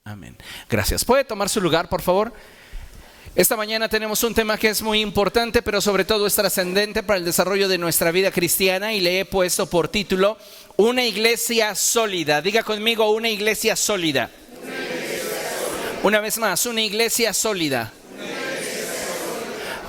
Amén. Gracias. ¿Puede tomar su lugar, por favor? Esta mañana tenemos un tema que es muy importante, pero sobre todo es trascendente para el desarrollo de nuestra vida cristiana, y le he puesto por título Una iglesia sólida. Diga conmigo, una iglesia sólida. Una vez más, una iglesia sólida.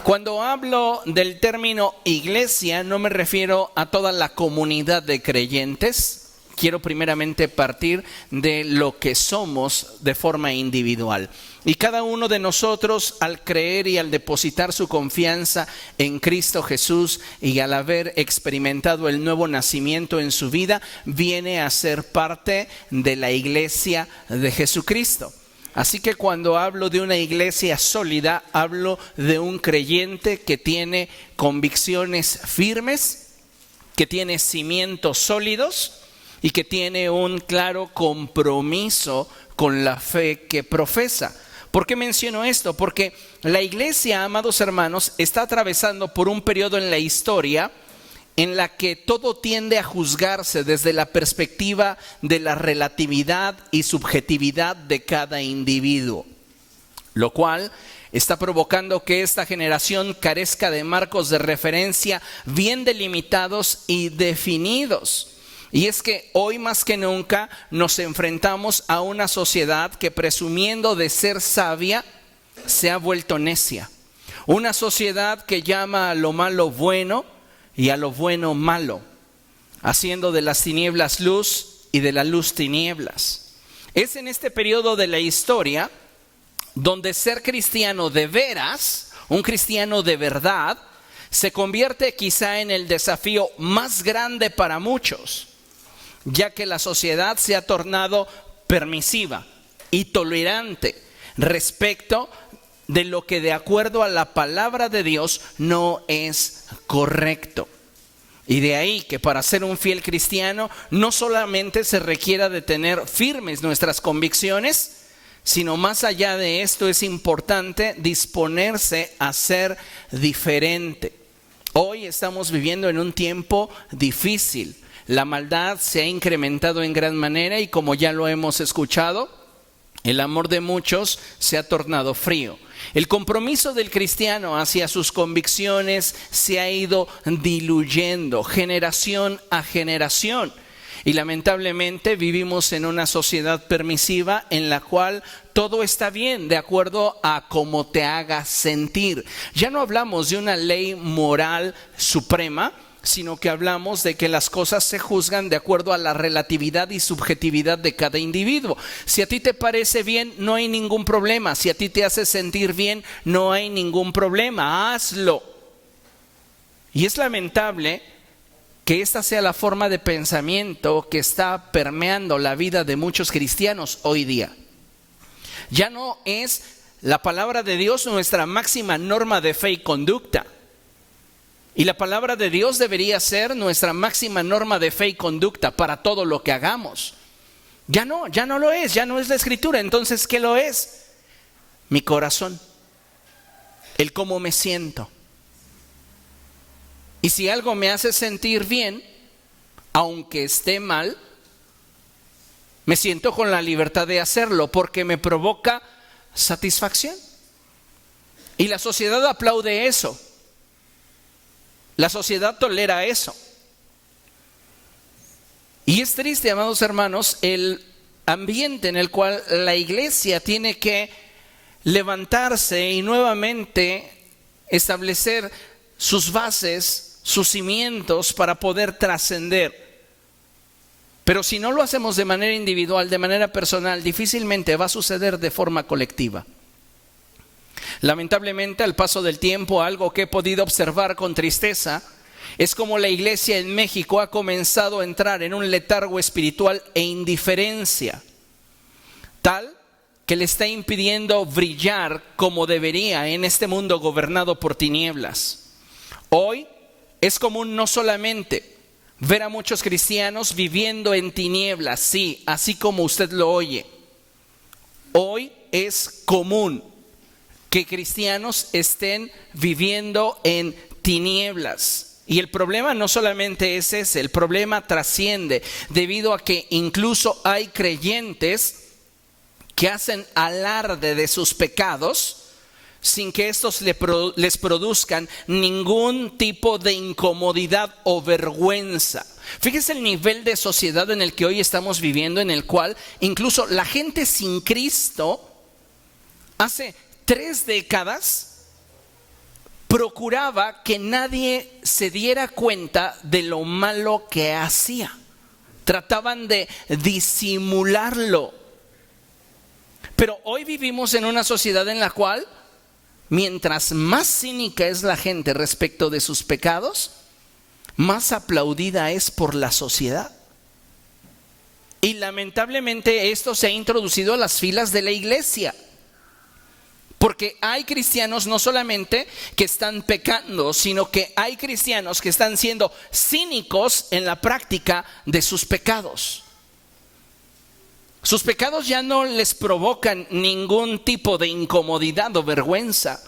Cuando hablo del término iglesia, no me refiero a toda la comunidad de creyentes. Quiero primeramente partir de lo que somos de forma individual. Y cada uno de nosotros, al creer y al depositar su confianza en Cristo Jesús y al haber experimentado el nuevo nacimiento en su vida, viene a ser parte de la iglesia de Jesucristo. Así que cuando hablo de una iglesia sólida, hablo de un creyente que tiene convicciones firmes, que tiene cimientos sólidos y que tiene un claro compromiso con la fe que profesa. ¿Por qué menciono esto? Porque la iglesia, amados hermanos, está atravesando por un periodo en la historia en la que todo tiende a juzgarse desde la perspectiva de la relatividad y subjetividad de cada individuo, lo cual está provocando que esta generación carezca de marcos de referencia bien delimitados y definidos. Y es que hoy más que nunca nos enfrentamos a una sociedad que, presumiendo de ser sabia, se ha vuelto necia. Una sociedad que llama a lo malo bueno y a lo bueno malo, haciendo de las tinieblas luz y de la luz tinieblas. Es en este periodo de la historia donde ser cristiano de veras, un cristiano de verdad, se convierte quizá en el desafío más grande para muchos, ya que la sociedad se ha tornado permisiva y tolerante respecto de lo que, de acuerdo a la palabra de Dios, no es correcto. Y de ahí que para ser un fiel cristiano no solamente se requiera de tener firmes nuestras convicciones, sino más allá de esto es importante disponerse a ser diferente. Hoy estamos viviendo en un tiempo difícil. La maldad se ha incrementado en gran manera y, como ya lo hemos escuchado, el amor de muchos se ha tornado frío. El compromiso del cristiano hacia sus convicciones se ha ido diluyendo generación a generación. Y lamentablemente vivimos en una sociedad permisiva en la cual todo está bien de acuerdo a cómo te haga sentir. Ya no hablamos de una ley moral suprema, sino que hablamos de que las cosas se juzgan de acuerdo a la relatividad y subjetividad de cada individuo. Si a ti te parece bien, no hay ningún problema. Si a ti te hace sentir bien, no hay ningún problema. Hazlo. Y es lamentable que esta sea la forma de pensamiento que está permeando la vida de muchos cristianos hoy día. Ya no es la palabra de Dios nuestra máxima norma de fe y conducta. Y la palabra de Dios debería ser nuestra máxima norma de fe y conducta para todo lo que hagamos. Ya no lo es, ya no es la Escritura. Entonces, ¿qué lo es? Mi corazón, el cómo me siento. Y si algo me hace sentir bien, aunque esté mal, me siento con la libertad de hacerlo porque me provoca satisfacción. Y la sociedad aplaude eso. La sociedad tolera eso. Y es triste, amados hermanos, el ambiente en el cual la iglesia tiene que levantarse y nuevamente establecer sus bases, sus cimientos para poder trascender. Pero si no lo hacemos de manera individual, de manera personal, difícilmente va a suceder de forma colectiva. Lamentablemente, al paso del tiempo, algo que he podido observar con tristeza es como la iglesia en México ha comenzado a entrar en un letargo espiritual e indiferencia, tal que le está impidiendo brillar como debería en este mundo gobernado por tinieblas. Hoy es común no solamente ver a muchos cristianos viviendo en tinieblas, sí, así como usted lo oye. Hoy es común que cristianos estén viviendo en tinieblas. Y el problema no solamente es ese, el problema trasciende debido a que incluso hay creyentes que hacen alarde de sus pecados sin que estos les produzcan ningún tipo de incomodidad o vergüenza. Fíjese el nivel de sociedad en el que hoy estamos viviendo, en el cual incluso la gente sin Cristo hace 3 décadas procuraba que nadie se diera cuenta de lo malo que hacía. Trataban de disimularlo. Pero hoy vivimos en una sociedad en la cual, mientras más cínica es la gente respecto de sus pecados, más aplaudida es por la sociedad. Y lamentablemente esto se ha introducido a las filas de la iglesia. Porque hay cristianos no solamente que están pecando, sino que hay cristianos que están siendo cínicos en la práctica de sus pecados. Sus pecados ya no les provocan ningún tipo de incomodidad o vergüenza.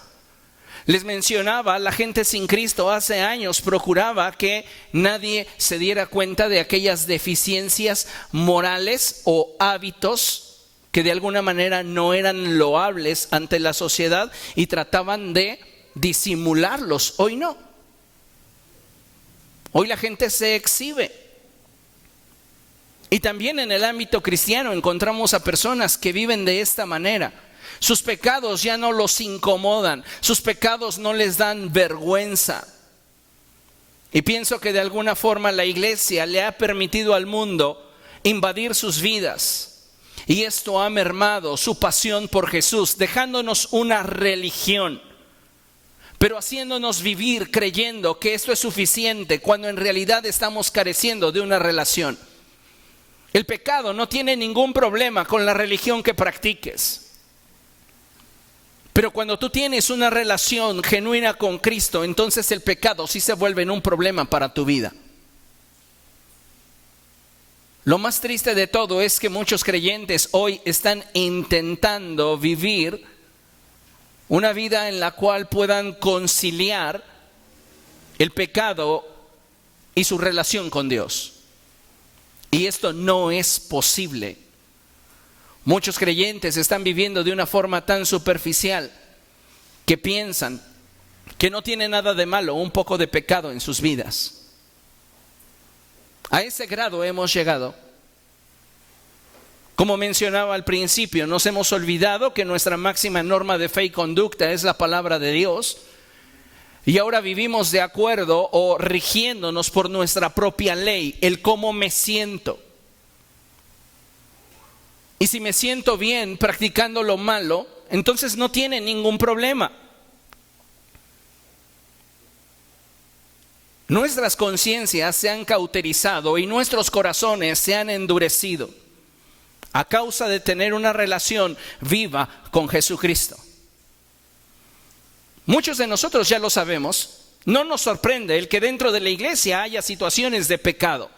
Les mencionaba, la gente sin Cristo hace años procuraba que nadie se diera cuenta de aquellas deficiencias morales o hábitos que de alguna manera no eran loables ante la sociedad y trataban de disimularlos. Hoy no. Hoy la gente se exhibe. Y también en el ámbito cristiano encontramos a personas que viven de esta manera. Sus pecados ya no los incomodan, sus pecados no les dan vergüenza. Y pienso que de alguna forma la iglesia le ha permitido al mundo invadir sus vidas. Y esto ha mermado su pasión por Jesús, dejándonos una religión, pero haciéndonos vivir creyendo que esto es suficiente cuando en realidad estamos careciendo de una relación. El pecado no tiene ningún problema con la religión que practiques. Pero cuando tú tienes una relación genuina con Cristo, entonces el pecado sí se vuelve un problema para tu vida. Lo más triste de todo es que muchos creyentes hoy están intentando vivir una vida en la cual puedan conciliar el pecado y su relación con Dios. Y esto no es posible. Muchos creyentes están viviendo de una forma tan superficial que piensan que no tiene nada de malo un poco de pecado en sus vidas. A ese grado hemos llegado. Como mencionaba al principio, nos hemos olvidado que nuestra máxima norma de fe y conducta es la palabra de Dios. Y ahora vivimos de acuerdo o rigiéndonos por nuestra propia ley, el cómo me siento. Y si me siento bien practicando lo malo, entonces no tiene ningún problema. Nuestras conciencias se han cauterizado y nuestros corazones se han endurecido a causa de tener una relación viva con Jesucristo. Muchos de nosotros ya lo sabemos. No nos sorprende el que dentro de la iglesia haya situaciones de pecado.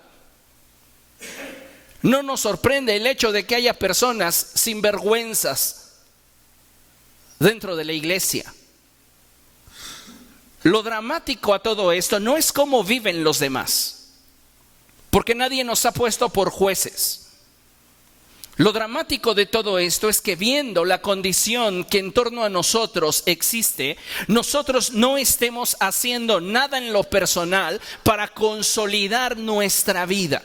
No nos sorprende el hecho de que haya personas sinvergüenzas dentro de la iglesia. Lo dramático a todo esto no es cómo viven los demás, porque nadie nos ha puesto por jueces. Lo dramático de todo esto es que viendo la condición que en torno a nosotros existe, nosotros no estemos haciendo nada en lo personal para consolidar nuestra vida.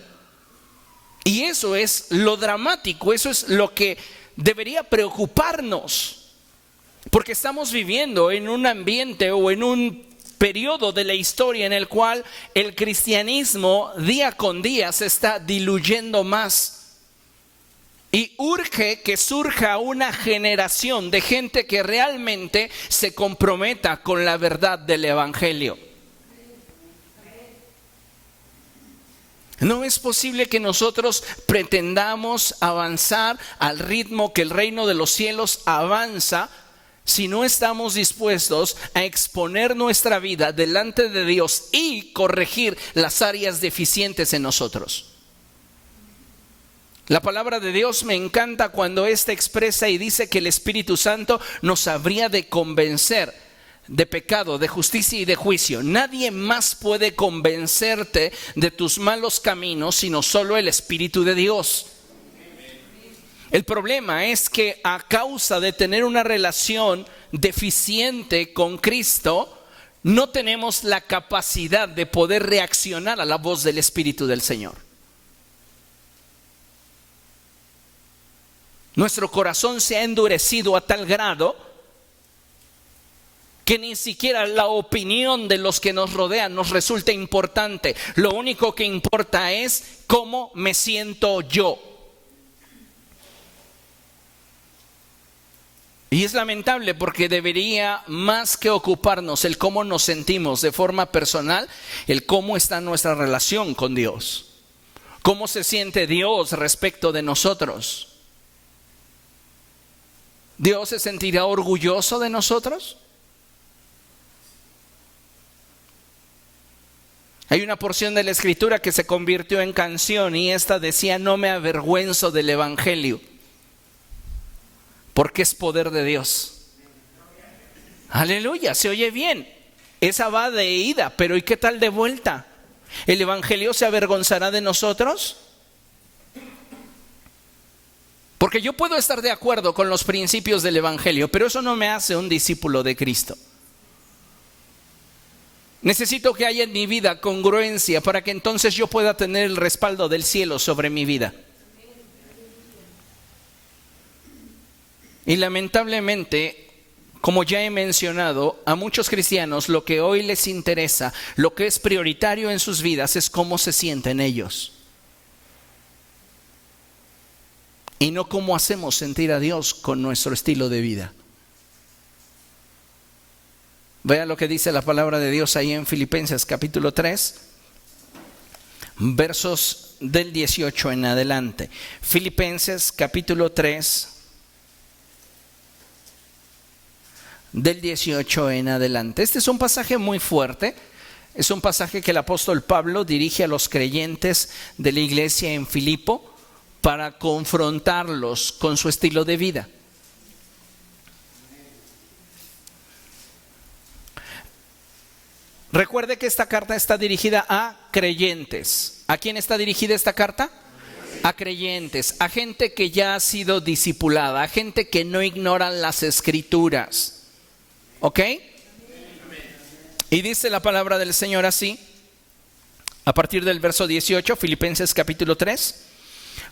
Y eso es lo dramático, eso es lo que debería preocuparnos, porque estamos viviendo en un ambiente o en un periodo de la historia en el cual el cristianismo día con día se está diluyendo más. Y urge que surja una generación de gente que realmente se comprometa con la verdad del evangelio. No es posible que nosotros pretendamos avanzar al ritmo que el reino de los cielos avanza si no estamos dispuestos a exponer nuestra vida delante de Dios y corregir las áreas deficientes en nosotros. La palabra de Dios me encanta cuando ésta expresa y dice que el Espíritu Santo nos habría de convencer de pecado, de justicia y de juicio. Nadie más puede convencerte de tus malos caminos sino solo el Espíritu de Dios. El problema es que a causa de tener una relación deficiente con Cristo, no tenemos la capacidad de poder reaccionar a la voz del Espíritu del Señor. Nuestro corazón se ha endurecido a tal grado que ni siquiera la opinión de los que nos rodean nos resulta importante. Lo único que importa es cómo me siento yo. Y es lamentable porque debería más que ocuparnos el cómo nos sentimos de forma personal, el cómo está nuestra relación con Dios. Cómo se siente Dios respecto de nosotros. ¿Dios se sentirá orgulloso de nosotros? Hay una porción de la Escritura que se convirtió en canción y esta decía: no me avergüenzo del Evangelio, porque es poder de Dios. Aleluya, se oye bien. Esa va de ida, pero ¿y qué tal de vuelta? ¿El Evangelio se avergonzará de nosotros? Porque yo puedo estar de acuerdo con los principios del Evangelio, pero eso no me hace un discípulo de Cristo. Necesito que haya en mi vida congruencia para que entonces yo pueda tener el respaldo del cielo sobre mi vida. Y lamentablemente, como ya he mencionado, a muchos cristianos lo que hoy les interesa, lo que es prioritario en sus vidas es cómo se sienten ellos. Y no cómo hacemos sentir a Dios con nuestro estilo de vida. Vea lo que dice la palabra de Dios ahí en Filipenses capítulo 3, versos del 18 en adelante. Filipenses capítulo 3, del 18 en adelante. Este es un pasaje muy fuerte. Es un pasaje que el apóstol Pablo dirige a los creyentes de la iglesia en Filipo para confrontarlos con su estilo de vida. Recuerde que esta carta está dirigida a creyentes. ¿A quién está dirigida esta carta? A creyentes, a gente que ya ha sido discipulada, a gente que no ignoran las Escrituras. ¿Ok? Y dice la palabra del Señor así, a partir del verso 18, Filipenses capítulo 3.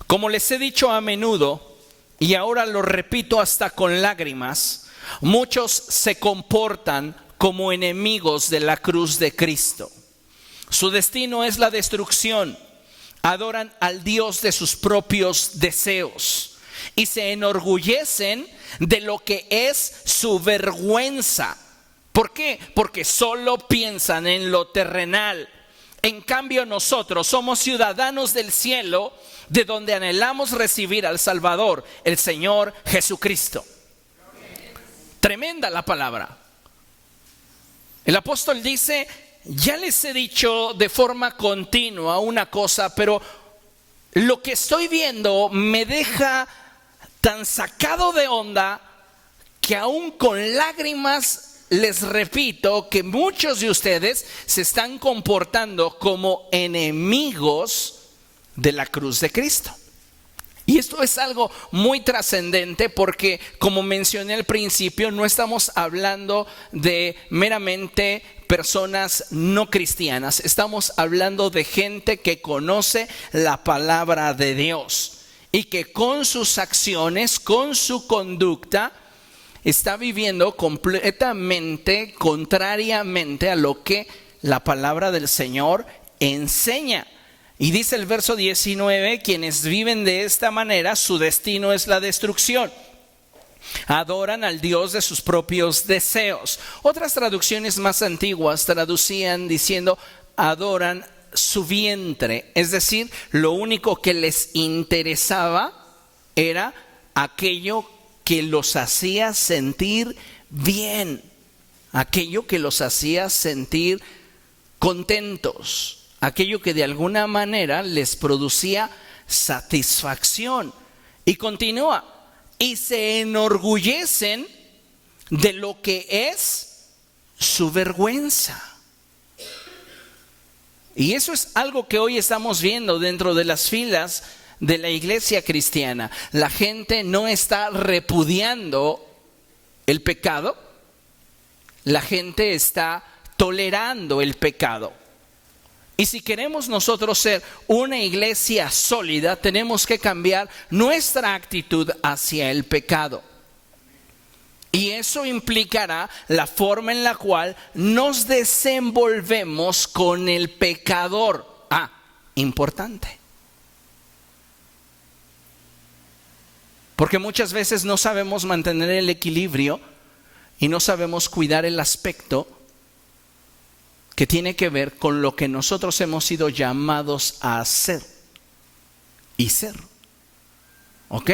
Como les he dicho a menudo, y ahora lo repito hasta con lágrimas, muchos se comportan como enemigos de la cruz de Cristo. Su destino es la destrucción. Adoran al Dios de sus propios deseos y se enorgullecen de lo que es su vergüenza. ¿Por qué? Porque solo piensan en lo terrenal. En cambio, nosotros somos ciudadanos del cielo, de donde anhelamos recibir al Salvador, el Señor Jesucristo. Tremenda la palabra. El apóstol dice: ya les he dicho de forma continua una cosa, pero lo que estoy viendo me deja tan sacado de onda que aún con lágrimas les repito que muchos de ustedes se están comportando como enemigos de la cruz de Cristo. Y esto es algo muy trascendente porque, como mencioné al principio, no estamos hablando de meramente personas no cristianas. Estamos hablando de gente que conoce la palabra de Dios y que con sus acciones, con su conducta, está viviendo completamente contrariamente a lo que la palabra del Señor enseña. Y dice el verso 19, quienes viven de esta manera, su destino es la destrucción. Adoran al Dios de sus propios deseos. Otras traducciones más antiguas traducían diciendo: adoran su vientre. Es decir, lo único que les interesaba era aquello que los hacía sentir bien, aquello que los hacía sentir contentos, aquello que de alguna manera les producía satisfacción. Y continúa: y se enorgullecen de lo que es su vergüenza. Y eso es algo que hoy estamos viendo dentro de las filas de la iglesia cristiana. La gente no está repudiando el pecado, la gente está tolerando el pecado. Y si queremos nosotros ser una iglesia sólida, tenemos que cambiar nuestra actitud hacia el pecado. Y eso implicará la forma en la cual nos desenvolvemos con el pecador. Importante. Porque muchas veces no sabemos mantener el equilibrio y no sabemos cuidar el aspecto que tiene que ver con lo que nosotros hemos sido llamados a hacer y ser. ¿Ok?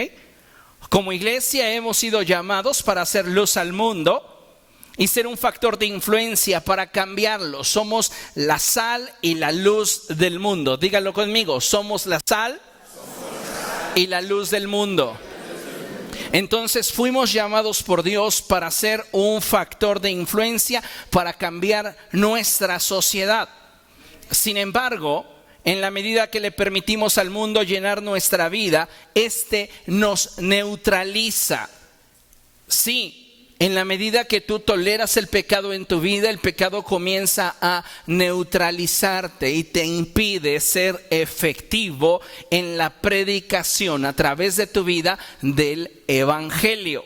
Como iglesia hemos sido llamados para hacer luz al mundo y ser un factor de influencia para cambiarlo. Somos la sal y la luz del mundo. Díganlo conmigo, somos la sal y la luz del mundo. Entonces fuimos llamados por Dios para ser un factor de influencia para cambiar nuestra sociedad. Sin embargo, en la medida que le permitimos al mundo llenar nuestra vida, nos neutraliza. Sí, en la medida que tú toleras el pecado en tu vida, el pecado comienza a neutralizarte y te impide ser efectivo en la predicación a través de tu vida del evangelio.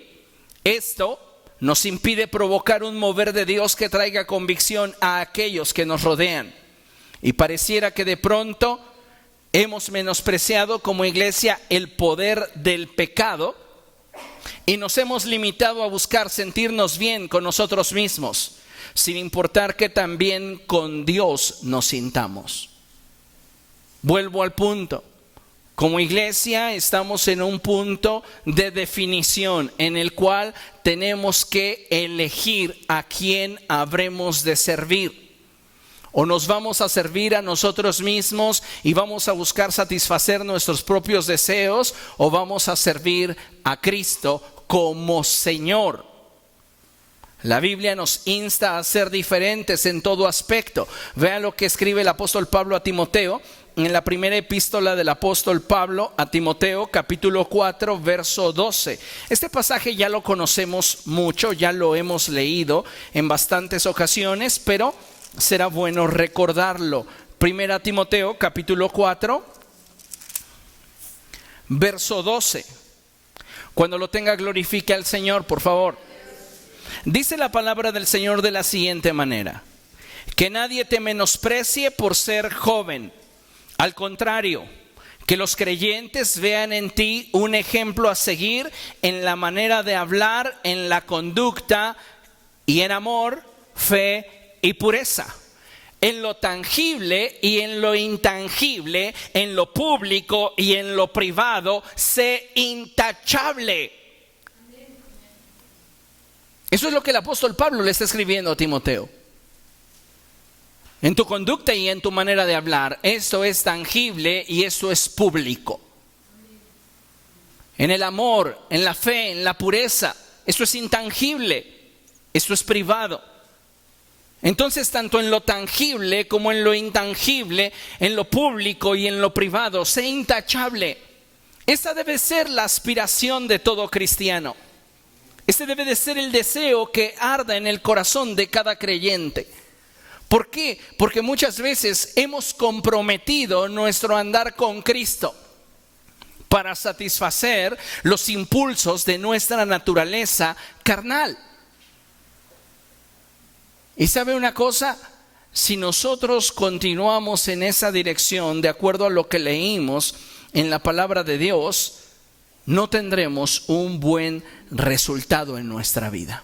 Esto nos impide provocar un mover de Dios que traiga convicción a aquellos que nos rodean. Y pareciera que de pronto hemos menospreciado como iglesia el poder del pecado y nos hemos limitado a buscar sentirnos bien con nosotros mismos, sin importar que también con Dios nos sintamos. Vuelvo al punto. Como iglesia estamos en un punto de definición en el cual tenemos que elegir a quién habremos de servir. O nos vamos a servir a nosotros mismos y vamos a buscar satisfacer nuestros propios deseos, o vamos a servir a Cristo como Señor. La Biblia nos insta a ser diferentes en todo aspecto. Vean lo que escribe el apóstol Pablo a Timoteo en la primera epístola del apóstol Pablo a Timoteo, capítulo 4, verso 12. Este pasaje ya lo conocemos mucho, ya lo hemos leído en bastantes ocasiones, pero será bueno recordarlo. Primera Timoteo, capítulo 4, verso 12. Cuando lo tenga, glorifique al Señor, por favor. Dice la palabra del Señor de la siguiente manera: que nadie te menosprecie por ser joven. Al contrario, que los creyentes vean en ti un ejemplo a seguir en la manera de hablar, en la conducta y en amor, fe y pureza. En lo tangible y en lo intangible, en lo público y en lo privado, sé intachable. Eso es lo que el apóstol Pablo le está escribiendo a Timoteo. En tu conducta y en tu manera de hablar, esto es tangible y esto es público. En el amor, en la fe, en la pureza, esto es intangible, esto es privado. Entonces, tanto en lo tangible como en lo intangible, en lo público y en lo privado, sé intachable. Esa debe ser la aspiración de todo cristiano. Ese debe de ser el deseo que arda en el corazón de cada creyente. ¿Por qué? Porque muchas veces hemos comprometido nuestro andar con Cristo para satisfacer los impulsos de nuestra naturaleza carnal. Y ¿sabe una cosa? Si nosotros continuamos en esa dirección, de acuerdo a lo que leímos en la palabra de Dios, no tendremos un buen resultado en nuestra vida.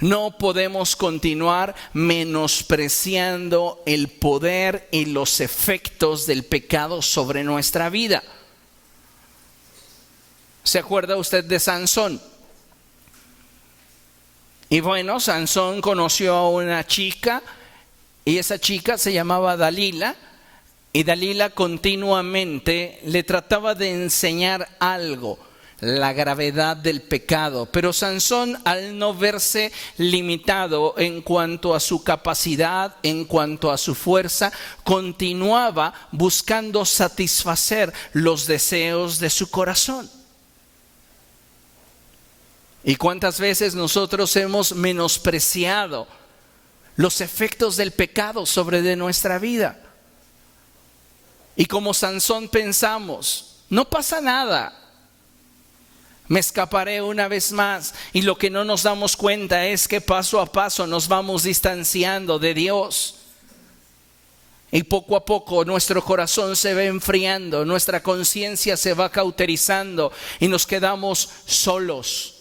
No podemos continuar menospreciando el poder y los efectos del pecado sobre nuestra vida. ¿Se acuerda usted de Sansón? Y bueno, Sansón conoció a una chica y esa chica se llamaba Dalila, y Dalila continuamente le trataba de enseñar algo. la gravedad del pecado. Pero Sansón, al no verse limitado en cuanto a su capacidad, en cuanto a su fuerza, continuaba buscando satisfacer los deseos de su corazón. ¿Y cuántas veces nosotros hemos menospreciado los efectos del pecado sobre de nuestra vida? Y como Sansón pensamos, no pasa nada, me escaparé una vez más. Y lo que no nos damos cuenta es que paso a paso nos vamos distanciando de Dios. Y poco a poco nuestro corazón se va enfriando, nuestra conciencia se va cauterizando y nos quedamos solos.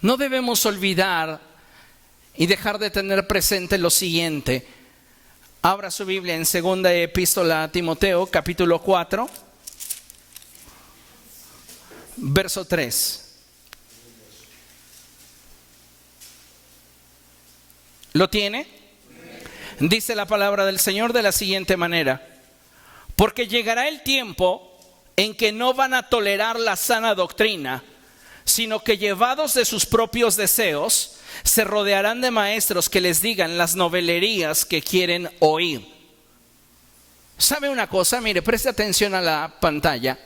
No debemos olvidar y dejar de tener presente lo siguiente. Abra su Biblia en segunda epístola a Timoteo, capítulo 4, verso 3. ¿Lo tiene? Dice la palabra del Señor de la siguiente manera: porque llegará el tiempo en que no van a tolerar la sana doctrina, sino que llevados de sus propios deseos, se rodearán de maestros que les digan las novelerías que quieren oír. ¿Sabe una cosa? Mire, preste atención a la pantalla.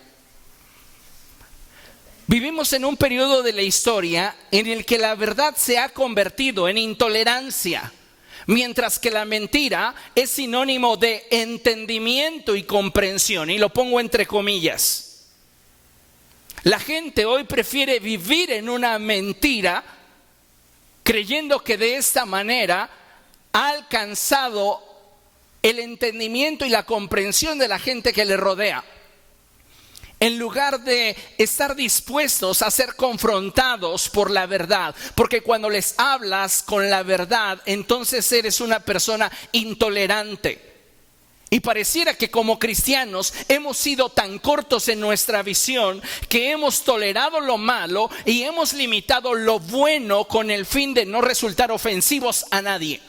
Vivimos en un periodo de la historia en el que la verdad se ha convertido en intolerancia, mientras que la mentira es sinónimo de entendimiento y comprensión, y lo pongo entre comillas. La gente hoy prefiere vivir en una mentira, creyendo que de esta manera ha alcanzado el entendimiento y la comprensión de la gente que le rodea, en lugar de estar dispuestos a ser confrontados por la verdad. Porque cuando les hablas con la verdad, entonces eres una persona intolerante. Y pareciera que como cristianos hemos sido tan cortos en nuestra visión que hemos tolerado lo malo y hemos limitado lo bueno con el fin de no resultar ofensivos a nadie.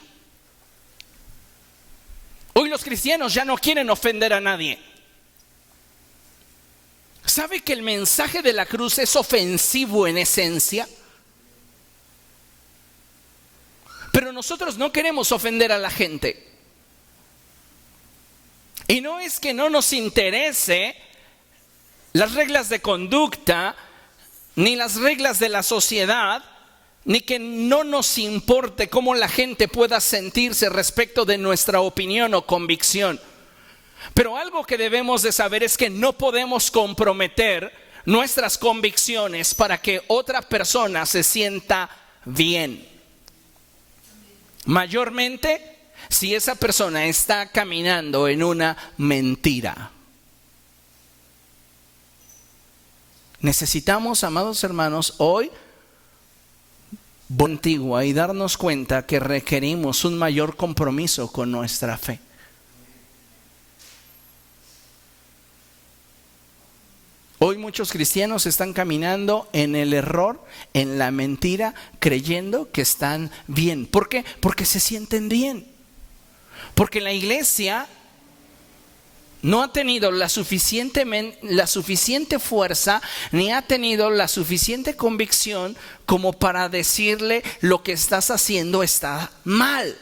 Hoy los cristianos ya no quieren ofender a nadie. ¿Sabe que el mensaje de la cruz es ofensivo en esencia? Pero nosotros no queremos ofender a la gente. Y no es que no nos interese las reglas de conducta, ni las reglas de la sociedad, ni que no nos importe cómo la gente pueda sentirse respecto de nuestra opinión o convicción. Pero algo que debemos de saber es que no podemos comprometer nuestras convicciones para que otra persona se sienta bien. Mayormente si esa persona está caminando en una mentira. Necesitamos, amados hermanos, hoy antigua y darnos cuenta que requerimos un mayor compromiso con nuestra fe. Hoy muchos cristianos están caminando en el error, en la mentira, creyendo que están bien. ¿Por qué? Porque se sienten bien. Porque la iglesia no ha tenido la suficiente fuerza, ni ha tenido la suficiente convicción como para decirle lo que estás haciendo está mal.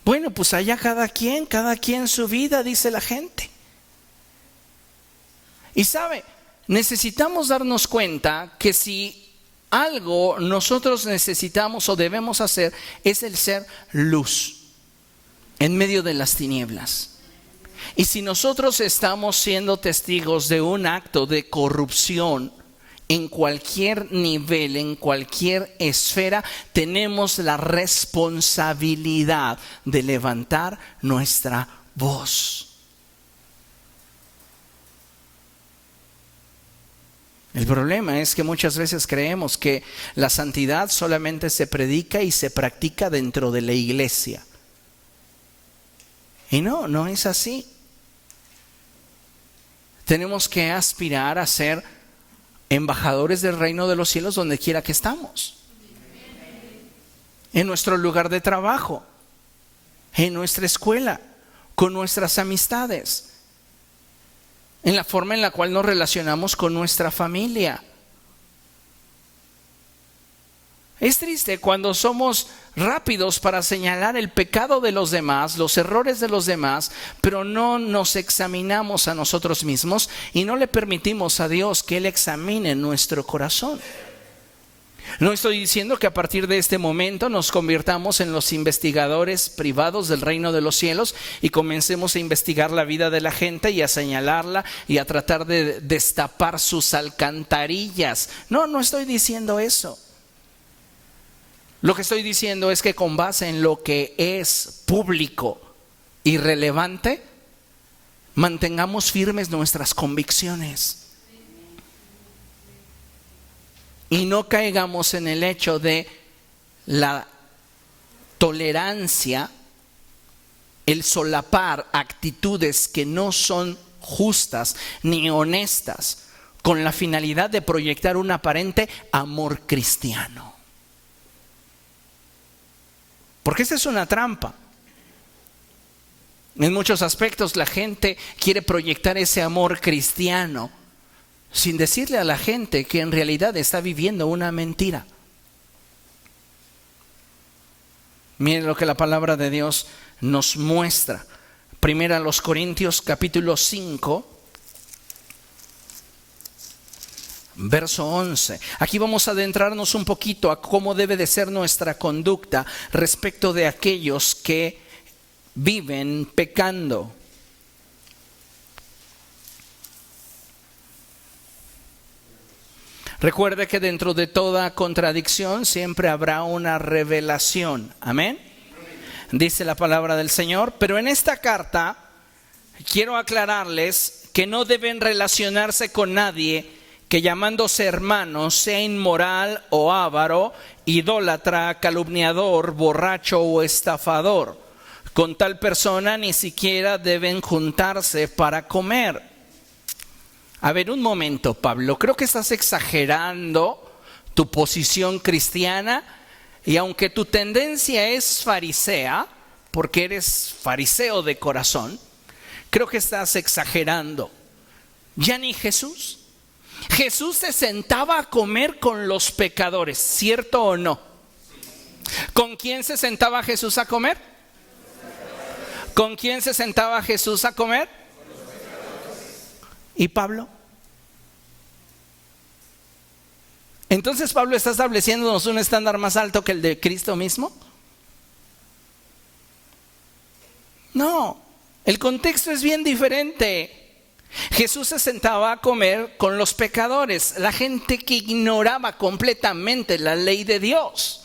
Bueno, pues allá cada quien su vida, dice la gente. Y sabe, necesitamos darnos cuenta que si algo nosotros necesitamos o debemos hacer es el ser luz en medio de las tinieblas. Y si nosotros estamos siendo testigos de un acto de corrupción en cualquier nivel, en cualquier esfera, tenemos la responsabilidad de levantar nuestra voz. El problema es que muchas veces creemos que la santidad solamente se predica y se practica dentro de la iglesia. Y no es así. Tenemos que aspirar a ser embajadores del reino de los cielos donde quiera que estamos. En nuestro lugar de trabajo, en nuestra escuela, con nuestras amistades. en la forma en la cual nos relacionamos con nuestra familia. Es triste cuando somos rápidos para señalar el pecado de los demás, los errores de los demás, pero no nos examinamos a nosotros mismos y no le permitimos a Dios que Él examine nuestro corazón. No estoy diciendo que a partir de este momento nos convirtamos en los investigadores privados del reino de los cielos y comencemos a investigar la vida de la gente y a señalarla y a tratar de destapar sus alcantarillas. No estoy diciendo eso. Lo que estoy diciendo es que con base en lo que es público y relevante, mantengamos firmes nuestras convicciones. Y no caigamos en el hecho de la tolerancia, el solapar actitudes que no son justas ni honestas, con la finalidad de proyectar un aparente amor cristiano. Porque esta es una trampa. En muchos aspectos la gente quiere proyectar ese amor cristiano sin decirle a la gente que en realidad está viviendo una mentira. Miren lo que la palabra de Dios nos muestra. Primera a los Corintios capítulo 5. Verso 11. Aquí vamos a adentrarnos un poquito a cómo debe de ser nuestra conducta respecto de aquellos que viven pecando. Recuerde que dentro de toda contradicción siempre habrá una revelación. Amén. Dice la palabra del Señor. Pero en esta carta quiero aclararles que no deben relacionarse con nadie que llamándose hermano sea inmoral o avaro, idólatra, calumniador, borracho o estafador. Con tal persona ni siquiera deben juntarse para comer. A ver, un momento, Pablo, creo que estás exagerando tu posición cristiana y aunque tu tendencia es farisea, porque eres fariseo de corazón, creo que estás exagerando. Ya ni Jesús. Jesús se sentaba a comer con los pecadores, ¿cierto o no? ¿Con quién se sentaba Jesús a comer? ¿Con quién se sentaba Jesús a comer? ¿Y Pablo? Entonces Pablo está estableciéndonos un estándar más alto que el de Cristo mismo. No, el contexto es bien diferente. Jesús se sentaba a comer con los pecadores, la gente que ignoraba completamente la ley de Dios.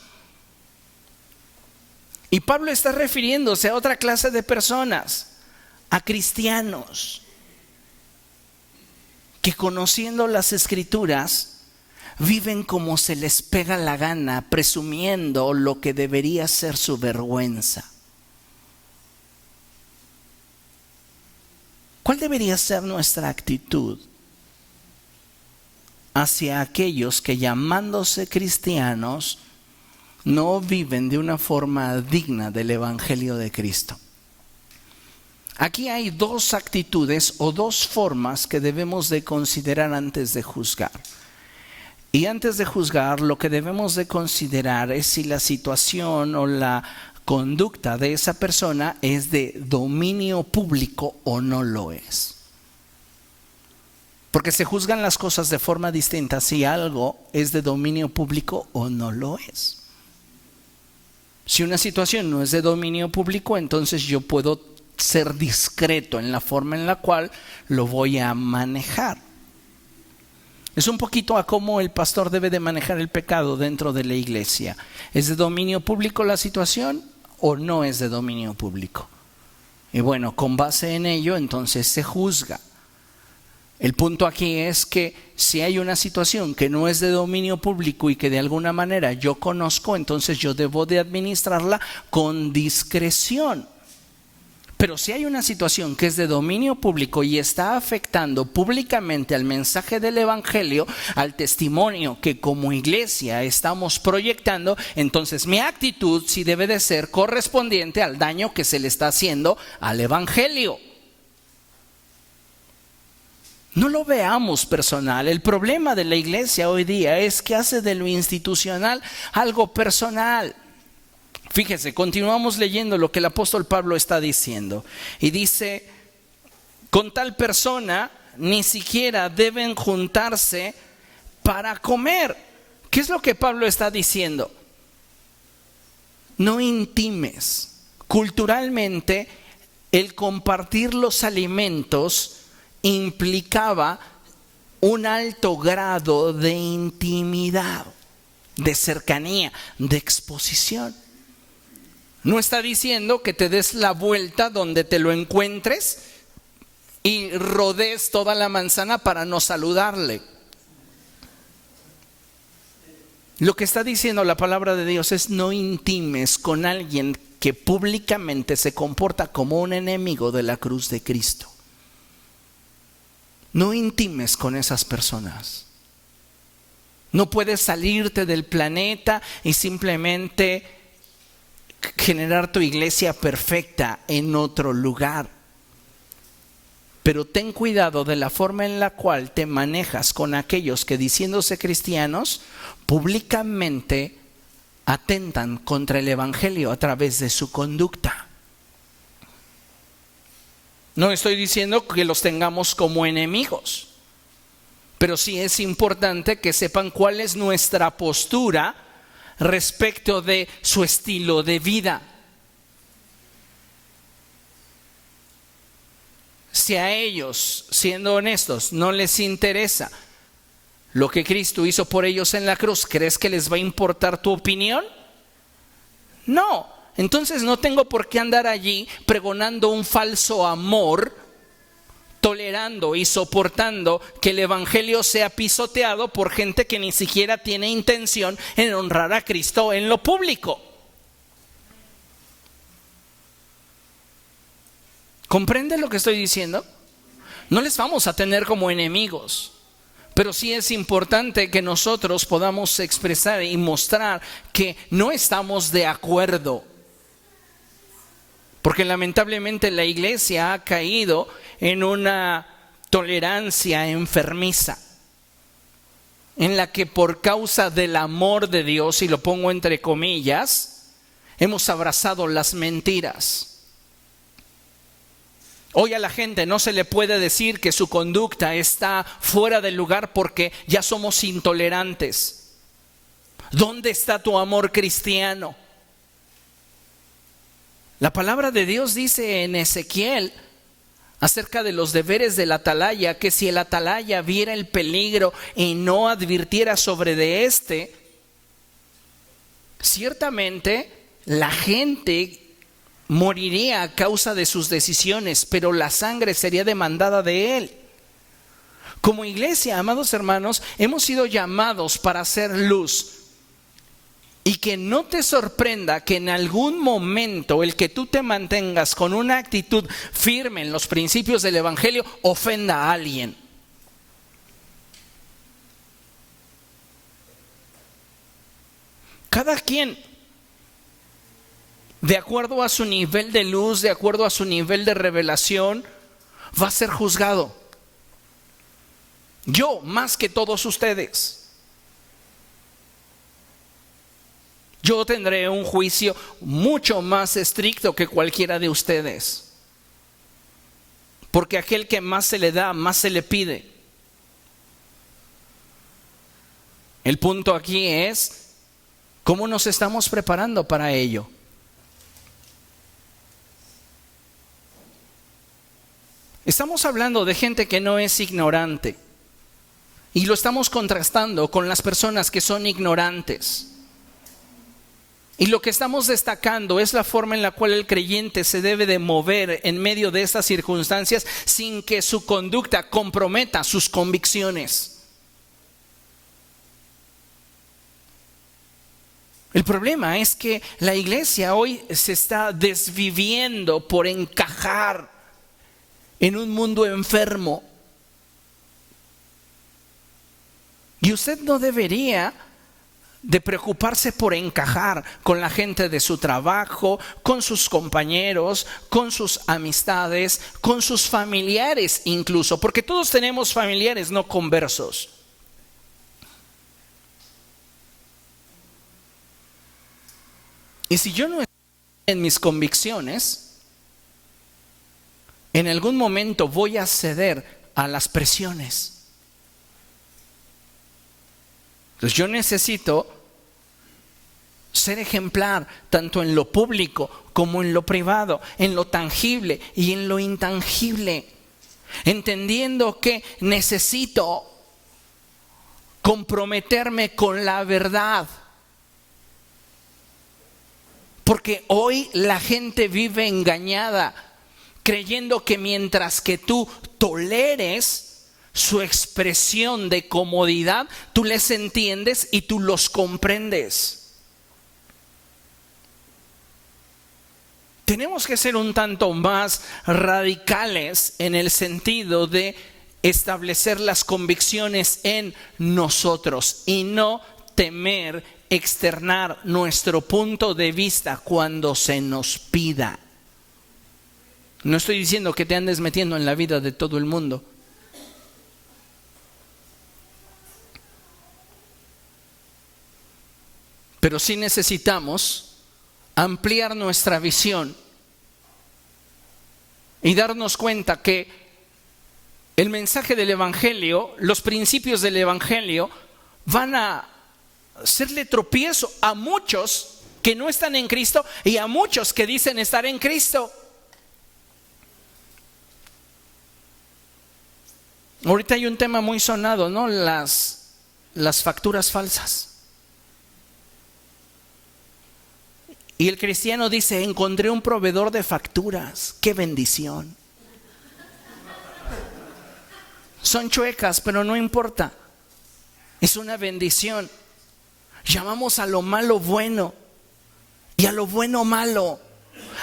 Y Pablo está refiriéndose a otra clase de personas, a cristianos, que conociendo las Escrituras viven como se les pega la gana, presumiendo lo que debería ser su vergüenza. ¿Cuál debería ser nuestra actitud hacia aquellos que llamándose cristianos no viven de una forma digna del Evangelio de Cristo? Aquí hay dos actitudes o dos formas que debemos de considerar antes de juzgar. Y antes de juzgar, lo que debemos de considerar es si la situación o la conducta de esa persona es de dominio público o no lo es. Porque se juzgan las cosas de forma distinta si algo es de dominio público o no lo es. Si una situación no es de dominio público, entonces yo puedo ser discreto en la forma en la cual lo voy a manejar. Es un poquito a cómo el pastor debe de manejar el pecado dentro de la iglesia. ¿Es de dominio público la situación o no es de dominio público? Y bueno, con base en ello, entonces se juzga. El punto aquí es que si hay una situación que no es de dominio público y que de alguna manera yo conozco, entonces yo debo de administrarla con discreción. Pero si hay una situación que es de dominio público y está afectando públicamente al mensaje del Evangelio, al testimonio que como iglesia estamos proyectando, entonces mi actitud sí debe de ser correspondiente al daño que se le está haciendo al Evangelio. No lo veamos personal. El problema de la iglesia hoy día es que hace de lo institucional algo personal. Fíjese, continuamos leyendo lo que el apóstol Pablo está diciendo. Y dice, con tal persona ni siquiera deben juntarse para comer. ¿Qué es lo que Pablo está diciendo? No intimes. Culturalmente, el compartir los alimentos implicaba un alto grado de intimidad, de cercanía, de exposición. No está diciendo que te des la vuelta donde te lo encuentres y rodees toda la manzana para no saludarle. Lo que está diciendo la palabra de Dios es: no intimes con alguien que públicamente se comporta como un enemigo de la cruz de Cristo. No intimes con esas personas. No puedes salirte del planeta y simplemente generar tu iglesia perfecta en otro lugar. Pero ten cuidado de la forma en la cual te manejas con aquellos que, diciéndose cristianos, públicamente atentan contra el evangelio a través de su conducta. No estoy diciendo que los tengamos como enemigos, pero sí es importante que sepan cuál es nuestra postura respecto de su estilo de vida. Si a ellos, siendo honestos, no les interesa lo que Cristo hizo por ellos en la cruz, ¿crees que les va a importar tu opinión? No. Entonces no tengo por qué andar allí pregonando un falso amor, tolerando y soportando que el evangelio sea pisoteado por gente que ni siquiera tiene intención en honrar a Cristo en lo público. ¿Comprende lo que estoy diciendo? No les vamos a tener como enemigos, pero sí es importante que nosotros podamos expresar y mostrar que no estamos de acuerdo. Porque lamentablemente la iglesia ha caído en una tolerancia enfermiza, en la que por causa del amor de Dios, y lo pongo entre comillas, hemos abrazado las mentiras. Hoy a la gente no se le puede decir que su conducta está fuera del lugar porque ya somos intolerantes. ¿Dónde está tu amor cristiano? La palabra de Dios dice en Ezequiel acerca de los deberes del atalaya, que si el atalaya viera el peligro y no advirtiera sobre de éste, ciertamente la gente moriría a causa de sus decisiones, pero la sangre sería demandada de él. Como iglesia, amados hermanos, hemos sido llamados para hacer luz. Y que no te sorprenda que en algún momento el que tú te mantengas con una actitud firme en los principios del evangelio ofenda a alguien. Cada quien, de acuerdo a su nivel de luz, de acuerdo a su nivel de revelación, va a ser juzgado. Yo más que todos ustedes. Yo tendré un juicio mucho más estricto que cualquiera de ustedes. Porque aquel que más se le da, más se le pide. El punto aquí es cómo nos estamos preparando para ello. Estamos hablando de gente que no es ignorante. Y lo estamos contrastando con las personas que son ignorantes. Y lo que estamos destacando es la forma en la cual el creyente se debe de mover en medio de estas circunstancias sin que su conducta comprometa sus convicciones. El problema es que la iglesia hoy se está desviviendo por encajar en un mundo enfermo. Y usted no debería de preocuparse por encajar con la gente de su trabajo, con sus compañeros, con sus amistades, con sus familiares incluso, porque todos tenemos familiares no conversos. Y si yo no estoy en mis convicciones, en algún momento voy a ceder a las presiones. Entonces yo necesito ser ejemplar tanto en lo público como en lo privado, en lo tangible y en lo intangible, entendiendo que necesito comprometerme con la verdad. Porque hoy la gente vive engañada, creyendo que mientras que tú toleres su expresión de comodidad, tú les entiendes y tú los comprendes. Tenemos que ser un tanto más radicales en el sentido de establecer las convicciones en nosotros y no temer externar nuestro punto de vista cuando se nos pida. No estoy diciendo que te andes metiendo en la vida de todo el mundo. Pero sí necesitamos ampliar nuestra visión y darnos cuenta que el mensaje del Evangelio, los principios del Evangelio van a serle tropiezo a muchos que no están en Cristo y a muchos que dicen estar en Cristo. Ahorita hay un tema muy sonado, ¿no? Las facturas falsas. Y el cristiano dice, encontré un proveedor de facturas. ¡Qué bendición! Son chuecas, pero no importa. Es una bendición. Llamamos a lo malo bueno y a lo bueno malo.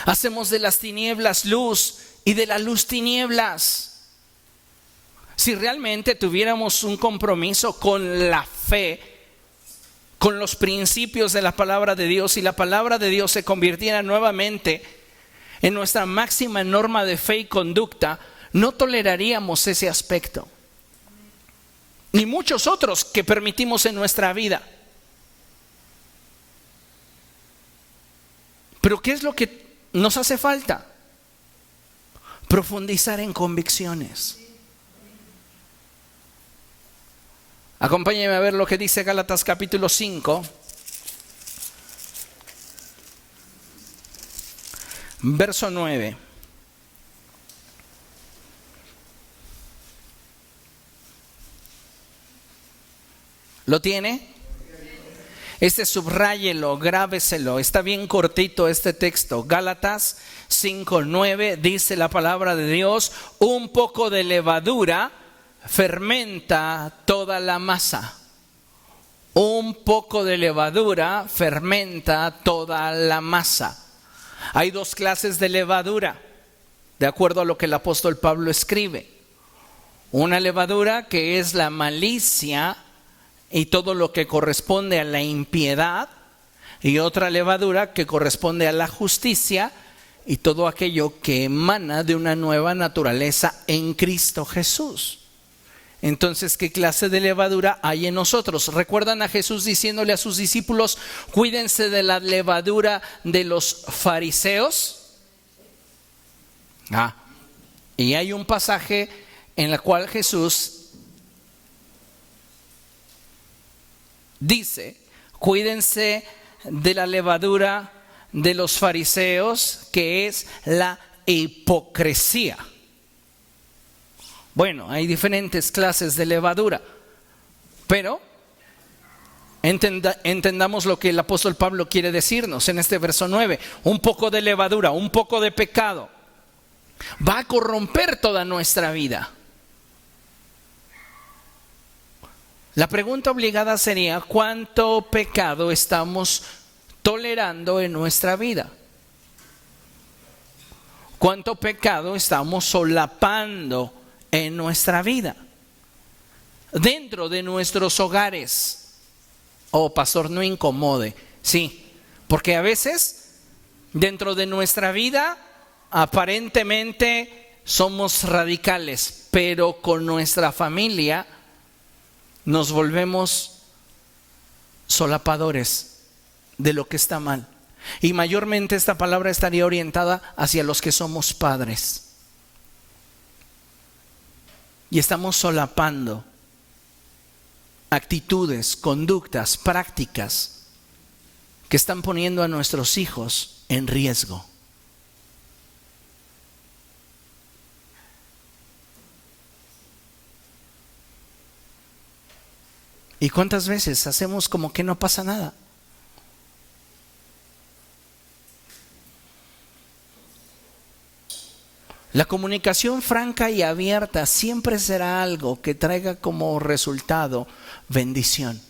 Hacemos de las tinieblas luz y de la luz tinieblas. Si realmente tuviéramos un compromiso con la fe, con los principios de la palabra de Dios, y la palabra de Dios se convirtiera nuevamente en nuestra máxima norma de fe y conducta, no toleraríamos ese aspecto, ni muchos otros que permitimos en nuestra vida. Pero ¿qué es lo que nos hace falta? Profundizar en convicciones. Acompáñenme a ver lo que dice Gálatas capítulo 5, verso 9. ¿Lo tiene? Subráyelo, grábeselo. Está bien cortito este texto. Gálatas 5:9 dice la palabra de Dios: un poco de levadura fermenta toda la masa. Un poco de levadura fermenta toda la masa. Hay dos clases de levadura, de acuerdo a lo que el apóstol Pablo escribe. Una levadura que es la malicia y todo lo que corresponde a la impiedad, y otra levadura que corresponde a la justicia y todo aquello que emana de una nueva naturaleza en Cristo Jesús. Entonces, ¿qué clase de levadura hay en nosotros? ¿Recuerdan a Jesús diciéndole a sus discípulos, cuídense de la levadura de los fariseos? Y hay un pasaje en el cual Jesús dice, cuídense de la levadura de los fariseos, que es la hipocresía. Bueno, hay diferentes clases de levadura, pero entendamos lo que el apóstol Pablo quiere decirnos en este verso 9. Un poco de levadura, un poco de pecado va a corromper toda nuestra vida. La pregunta obligada sería, ¿cuánto pecado estamos tolerando en nuestra vida? ¿Cuánto pecado estamos solapando en nuestra vida, dentro de nuestros hogares? Oh, pastor, no incomode. Sí, porque a veces dentro de nuestra vida aparentemente somos radicales, pero con nuestra familia nos volvemos solapadores de lo que está mal. Y mayormente esta palabra estaría orientada hacia los que somos padres. Y estamos solapando actitudes, conductas, prácticas que están poniendo a nuestros hijos en riesgo. ¿Y cuántas veces hacemos como que no pasa nada? La comunicación franca y abierta siempre será algo que traiga como resultado bendición.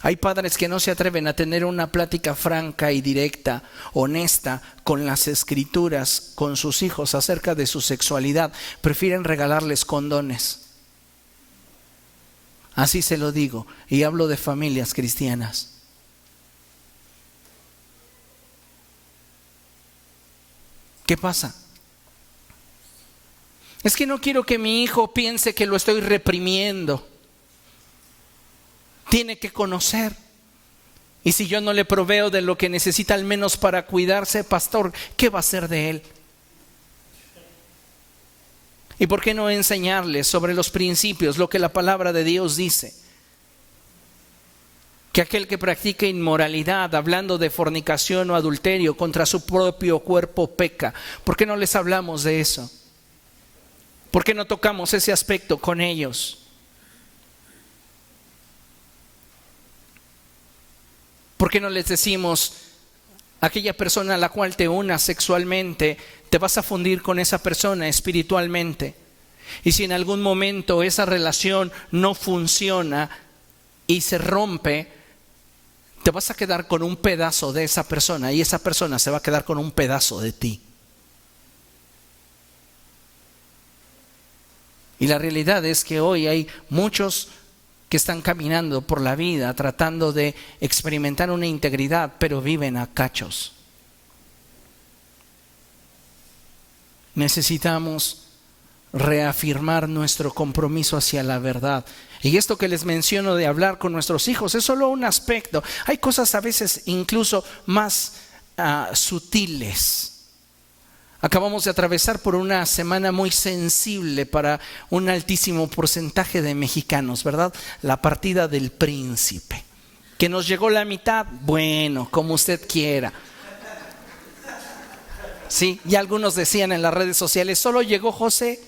Hay padres que no se atreven a tener una plática franca y directa, honesta, con las escrituras, con sus hijos acerca de su sexualidad. Prefieren regalarles condones. Así se lo digo, y hablo de familias cristianas. ¿Qué pasa? Es que no quiero que mi hijo piense que lo estoy reprimiendo. Tiene que conocer. Y si yo no le proveo de lo que necesita al menos para cuidarse, pastor, ¿qué va a hacer de él? ¿Y por qué no enseñarle sobre los principios, lo que la palabra de Dios dice? Que aquel que practica inmoralidad, hablando de fornicación o adulterio contra su propio cuerpo, peca. ¿Por qué no les hablamos de eso? ¿Por qué no tocamos ese aspecto con ellos? ¿Por qué no les decimos, aquella persona a la cual te unas sexualmente, te vas a fundir con esa persona espiritualmente? Y si en algún momento esa relación no funciona y se rompe, te vas a quedar con un pedazo de esa persona y esa persona se va a quedar con un pedazo de ti. Y la realidad es que hoy hay muchos que están caminando por la vida tratando de experimentar una integridad, pero viven a cachos. Necesitamos reafirmar nuestro compromiso hacia la verdad. Y esto que les menciono de hablar con nuestros hijos es solo un aspecto. Hay cosas a veces incluso más sutiles. Acabamos de atravesar por una semana muy sensible para un altísimo porcentaje de mexicanos, ¿verdad? La partida del príncipe. Que nos llegó la mitad, bueno, como usted quiera. Sí, y algunos decían en las redes sociales, solo llegó José.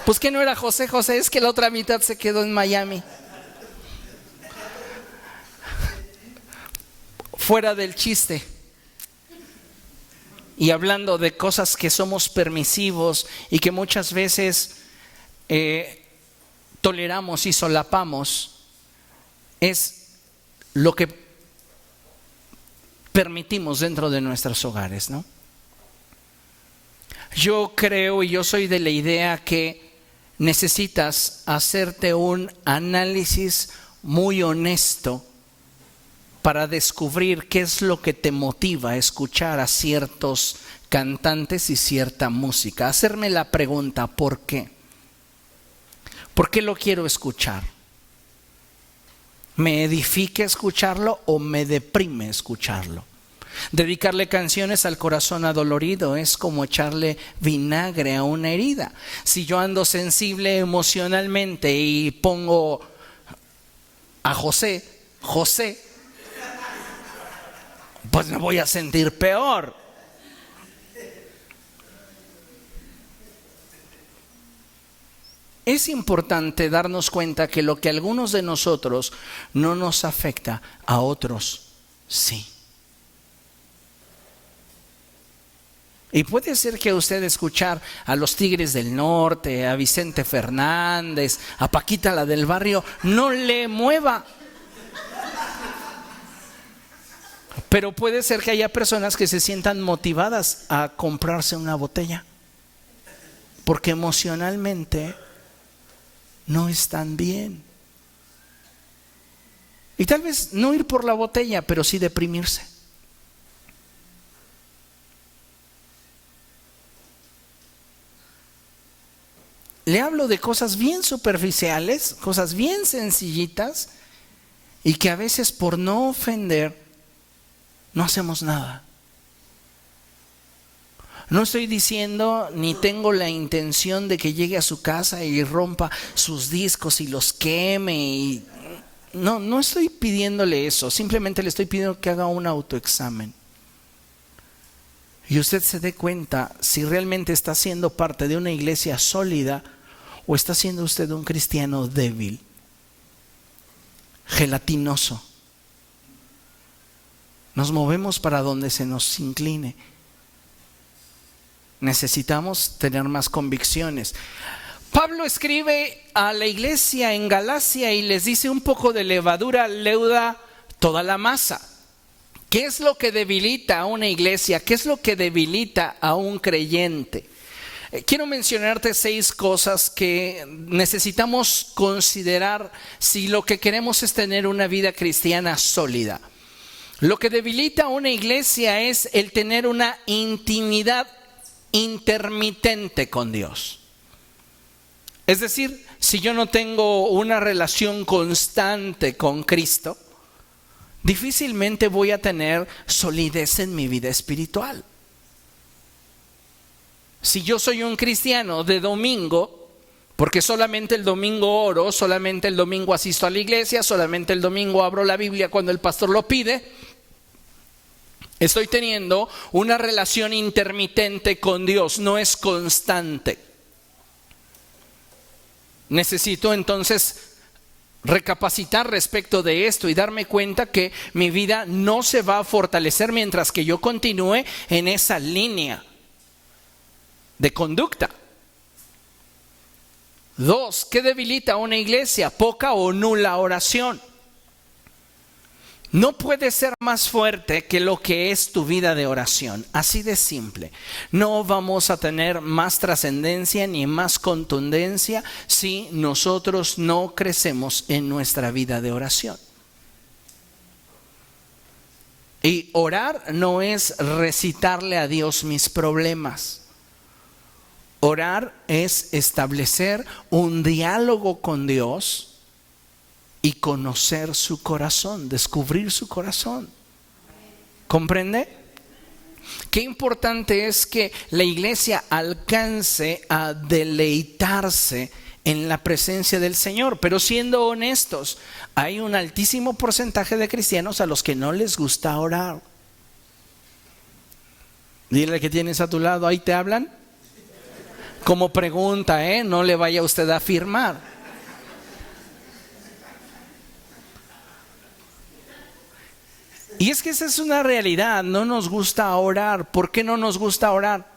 Pues que no era José, es que la otra mitad se quedó en Miami. Fuera del chiste. Y hablando de cosas que somos permisivos y que muchas veces toleramos y solapamos, es lo que permitimos dentro de nuestros hogares, ¿no? Yo creo y yo soy de la idea que necesitas hacerte un análisis muy honesto para descubrir qué es lo que te motiva a escuchar a ciertos cantantes y cierta música. Hacerme la pregunta, ¿por qué? ¿Por qué lo quiero escuchar? ¿Me edifica escucharlo o me deprime escucharlo? Dedicarle canciones al corazón adolorido es como echarle vinagre a una herida. Si yo ando sensible emocionalmente y pongo a José, pues me voy a sentir peor. Es importante darnos cuenta que lo que a algunos de nosotros no nos afecta, a otros sí. Y puede ser que usted escuchar a los Tigres del Norte, a Vicente Fernández, a Paquita la del barrio, no le mueva. Pero puede ser que haya personas que se sientan motivadas a comprarse una botella, porque emocionalmente no están bien. Y tal vez no ir por la botella, pero sí deprimirse. Le hablo de cosas bien superficiales, cosas bien sencillitas, y que a veces por no ofender no hacemos nada. No estoy diciendo ni tengo la intención de que llegue a su casa y rompa sus discos y los queme. No estoy pidiéndole eso. Simplemente le estoy pidiendo que haga un autoexamen. Y usted se dé cuenta si realmente está siendo parte de una iglesia sólida o está siendo usted un cristiano débil, gelatinoso. Nos movemos para donde se nos incline. Necesitamos tener más convicciones. Pablo escribe a la iglesia en Galacia y les dice: un poco de levadura leuda toda la masa. ¿Qué es lo que debilita a una iglesia? ¿Qué es lo que debilita a un creyente? Quiero mencionarte 6 cosas que necesitamos considerar si lo que queremos es tener una vida cristiana sólida. Lo que debilita a una iglesia es el tener una intimidad intermitente con Dios. Es decir, si yo no tengo una relación constante con Cristo, difícilmente voy a tener solidez en mi vida espiritual. Si yo soy un cristiano de domingo, porque solamente el domingo oro, solamente el domingo asisto a la iglesia, solamente el domingo abro la Biblia cuando el pastor lo pide, estoy teniendo una relación intermitente con Dios, no es constante. Necesito entonces recapacitar respecto de esto y darme cuenta que mi vida no se va a fortalecer mientras que yo continúe en esa línea de conducta. 2, ¿qué debilita a una iglesia? Poca o nula oración. No puede ser más fuerte que lo que es tu vida de oración, así de simple. No vamos a tener más trascendencia ni más contundencia si nosotros no crecemos en nuestra vida de oración. Y orar no es recitarle a Dios mis problemas. Orar es establecer un diálogo con Dios y conocer su corazón, descubrir su corazón. ¿Comprende? Qué importante es que la iglesia alcance a deleitarse en la presencia del Señor. Pero siendo honestos, hay un altísimo porcentaje de cristianos a los que no les gusta orar. Dile que tienes a tu lado, ahí te hablan. Como pregunta, no le vaya usted a afirmar. Y es que esa es una realidad, no nos gusta orar. ¿Por qué no nos gusta orar?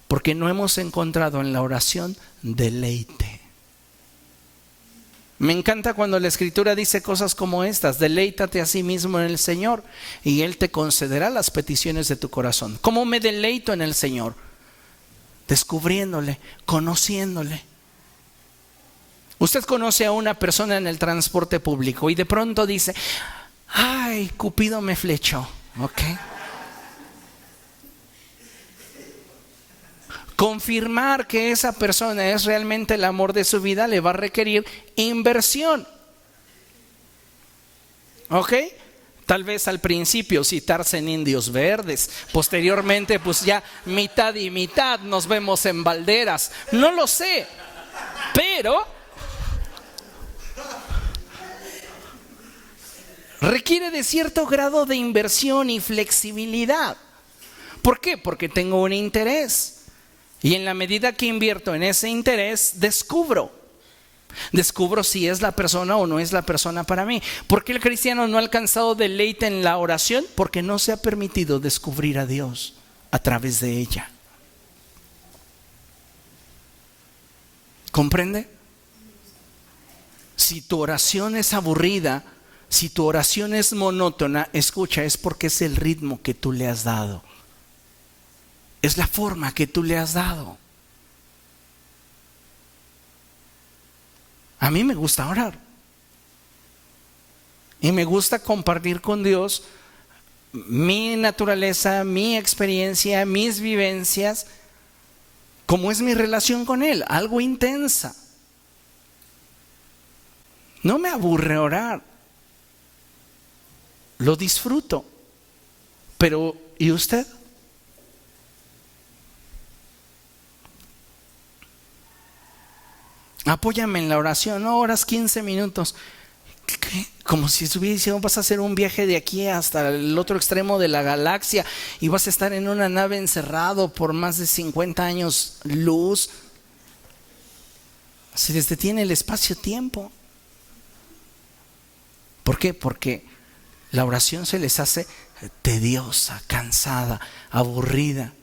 Porque no hemos encontrado en la oración deleite. Me encanta cuando la Escritura dice cosas como estas: deleítate a sí mismo en el Señor y Él te concederá las peticiones de tu corazón. ¿Cómo me deleito en el Señor? Descubriéndole, conociéndole. Usted conoce a una persona en el transporte público y de pronto dice: ay, Cupido me flechó. ¿Ok? Confirmar que esa persona es realmente el amor de su vida le va a requerir inversión. ¿Ok? Tal vez al principio citarse en Indios Verdes, posteriormente pues ya mitad y mitad, nos vemos en Valderas, no lo sé, pero requiere de cierto grado de inversión y flexibilidad. ¿Por qué? Porque tengo un interés y en la medida que invierto en ese interés descubro si es la persona o no es la persona para mí. ¿Por qué el cristiano no ha alcanzado deleite en la oración? Porque no se ha permitido descubrir a Dios a través de ella. ¿Comprende? Si tu oración es aburrida, si tu oración es monótona, escucha, es porque es el ritmo que tú le has dado. Es la forma que tú le has dado. A mí me gusta orar. Y me gusta compartir con Dios mi naturaleza, mi experiencia, mis vivencias, cómo es mi relación con Él, algo intensa. No me aburre orar, lo disfruto. Pero, ¿y usted? Apóyame en la oración, no oras 15 minutos. ¿Qué? Como si estuviera diciendo, vas a hacer un viaje de aquí hasta el otro extremo de la galaxia y vas a estar en una nave encerrado por más de 50 años luz. Se les detiene el espacio-tiempo. ¿Por qué? Porque la oración se les hace tediosa, cansada, aburrida.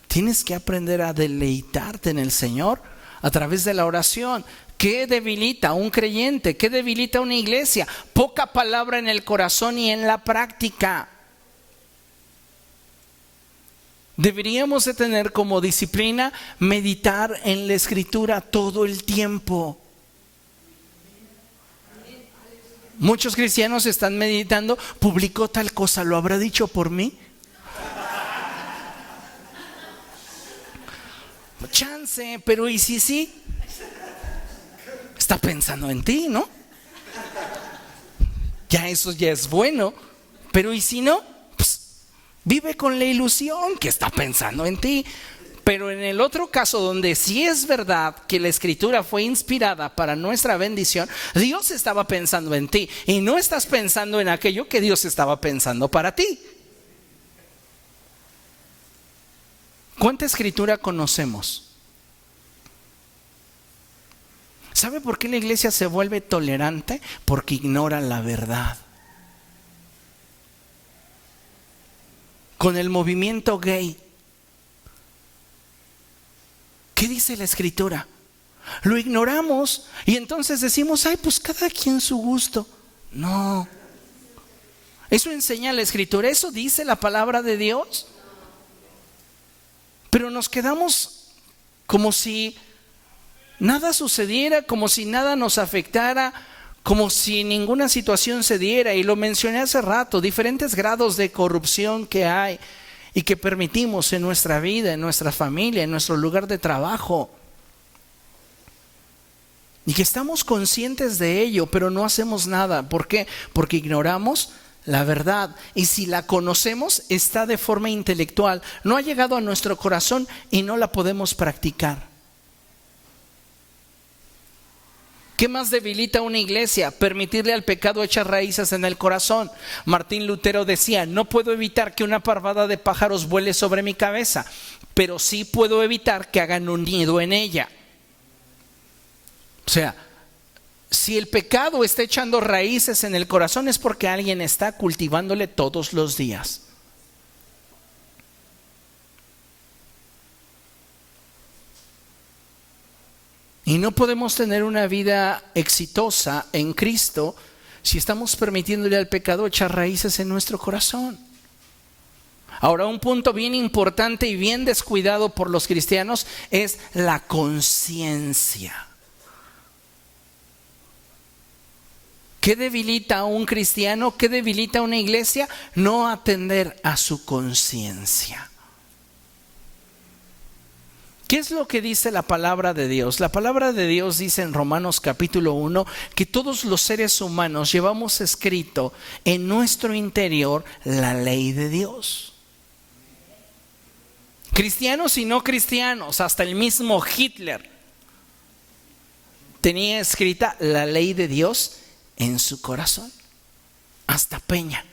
Tienes que aprender a deleitarte en el Señor a través de la oración. ¿Qué debilita a un creyente? ¿Qué debilita a una iglesia? Poca palabra en el corazón y en la práctica. Deberíamos de tener como disciplina meditar en la Escritura todo el tiempo. Muchos cristianos están meditando, publicó tal cosa, ¿lo habrá dicho por mí? Chance, pero ¿y si sí? Está pensando en ti, ¿no? Ya eso ya es bueno, pero ¿y si no? Pues, vive con la ilusión que está pensando en ti. Pero en el otro caso, donde sí es verdad que la Escritura fue inspirada para nuestra bendición, Dios estaba pensando en ti y no estás pensando en aquello que Dios estaba pensando para ti. ¿Cuánta Escritura conocemos? ¿Sabe por qué la iglesia se vuelve tolerante? Porque ignora la verdad. Con el movimiento gay, ¿qué dice la Escritura? Lo ignoramos y entonces decimos, ay, pues cada quien su gusto. No. Eso enseña la Escritura, eso dice la palabra de Dios. Pero nos quedamos como si nada sucediera, como si nada nos afectara, como si ninguna situación se diera. Y lo mencioné hace rato, diferentes grados de corrupción que hay y que permitimos en nuestra vida, en nuestra familia, en nuestro lugar de trabajo. Y que estamos conscientes de ello, pero no hacemos nada. ¿Por qué? Porque ignoramos la verdad. Y si la conocemos, está de forma intelectual. No ha llegado a nuestro corazón y no la podemos practicar. ¿Qué más debilita una iglesia? Permitirle al pecado echar raíces en el corazón. Martín Lutero decía, no puedo evitar que una parvada de pájaros vuele sobre mi cabeza, pero sí puedo evitar que hagan un nido en ella. O sea, si el pecado está echando raíces en el corazón es porque alguien está cultivándole todos los días. Y no podemos tener una vida exitosa en Cristo si estamos permitiéndole al pecado echar raíces en nuestro corazón. Ahora, un punto bien importante y bien descuidado por los cristianos es la conciencia. ¿Qué debilita a un cristiano? ¿Qué debilita a una iglesia? No atender a su conciencia. ¿Qué es lo que dice la palabra de Dios? La palabra de Dios dice en Romanos capítulo 1 que todos los seres humanos llevamos escrito en nuestro interior la ley de Dios. Cristianos y no cristianos, hasta el mismo Hitler tenía escrita la ley de Dios en su corazón. Hasta Peña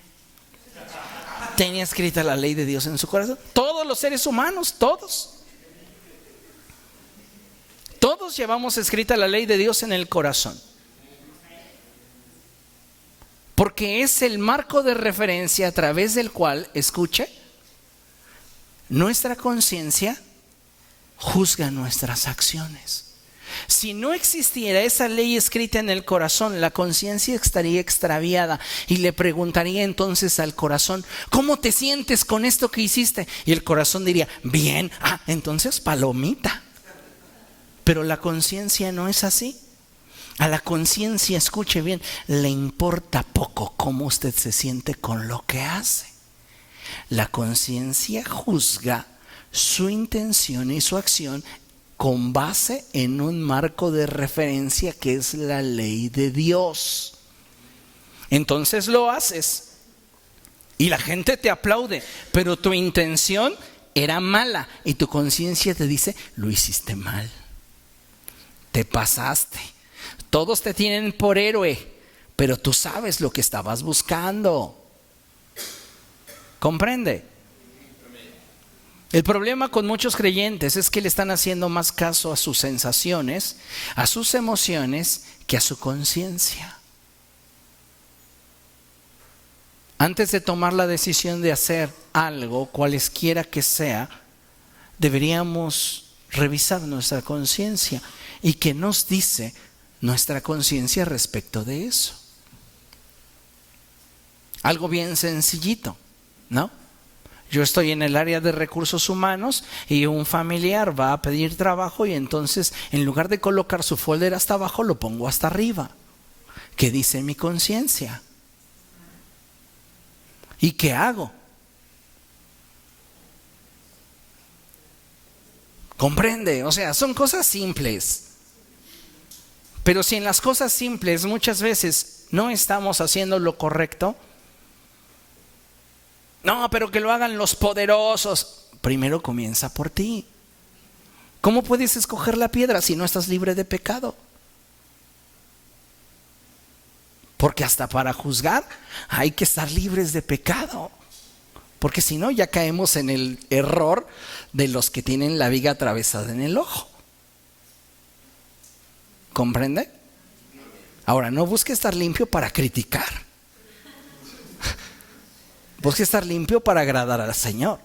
tenía escrita la ley de Dios en su corazón. Todos los seres humanos, todos llevamos escrita la ley de Dios en el corazón. Porque es el marco de referencia a través del cual, escuche, nuestra conciencia juzga nuestras acciones. Si no existiera esa ley escrita en el corazón, la conciencia estaría extraviada y le preguntaría entonces al corazón, ¿cómo te sientes con esto que hiciste? Y el corazón diría, bien, entonces palomita. Pero la conciencia no es así. A la conciencia, escuche bien, le importa poco cómo usted se siente con lo que hace. La conciencia juzga su intención y su acción con base en un marco de referencia que es la ley de Dios. Entonces lo haces y la gente te aplaude, pero tu intención era mala y tu conciencia te dice: lo hiciste mal, te pasaste. Todos te tienen por héroe, pero tú sabes lo que estabas buscando. ¿Comprende? El problema con muchos creyentes es que le están haciendo más caso a sus sensaciones, a sus emociones, que a su conciencia. Antes de tomar la decisión de hacer algo, cualesquiera que sea, deberíamos revisar nuestra conciencia. ¿Y qué nos dice nuestra conciencia respecto de eso? Algo bien sencillito, ¿no? Yo estoy en el área de recursos humanos y un familiar va a pedir trabajo y entonces en lugar de colocar su folder hasta abajo lo pongo hasta arriba. ¿Qué dice mi conciencia? ¿Y qué hago? ¿Comprende? O sea, son cosas simples. Pero si en las cosas simples muchas veces no estamos haciendo lo correcto, no, pero que lo hagan los poderosos. Primero comienza por ti. ¿Cómo puedes escoger la piedra si no estás libre de pecado? Porque hasta para juzgar hay que estar libres de pecado. Porque si no, ya caemos en el error de los que tienen la viga atravesada en el ojo. ¿Comprende? Ahora, no busque estar limpio para criticar. Busque estar limpio para agradar al Señor.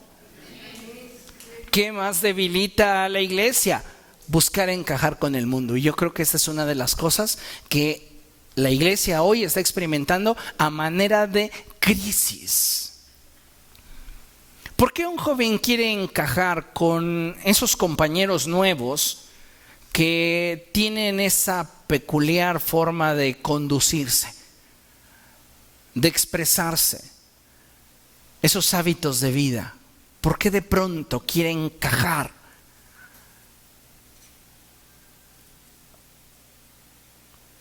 ¿Qué más debilita a la iglesia? Buscar encajar con el mundo. Y yo creo que esa es una de las cosas que la iglesia hoy está experimentando a manera de crisis. ¿Por qué un joven quiere encajar con esos compañeros nuevos que tienen esa peculiar forma de conducirse, de expresarse, esos hábitos de vida? ¿Por qué de pronto quiere encajar?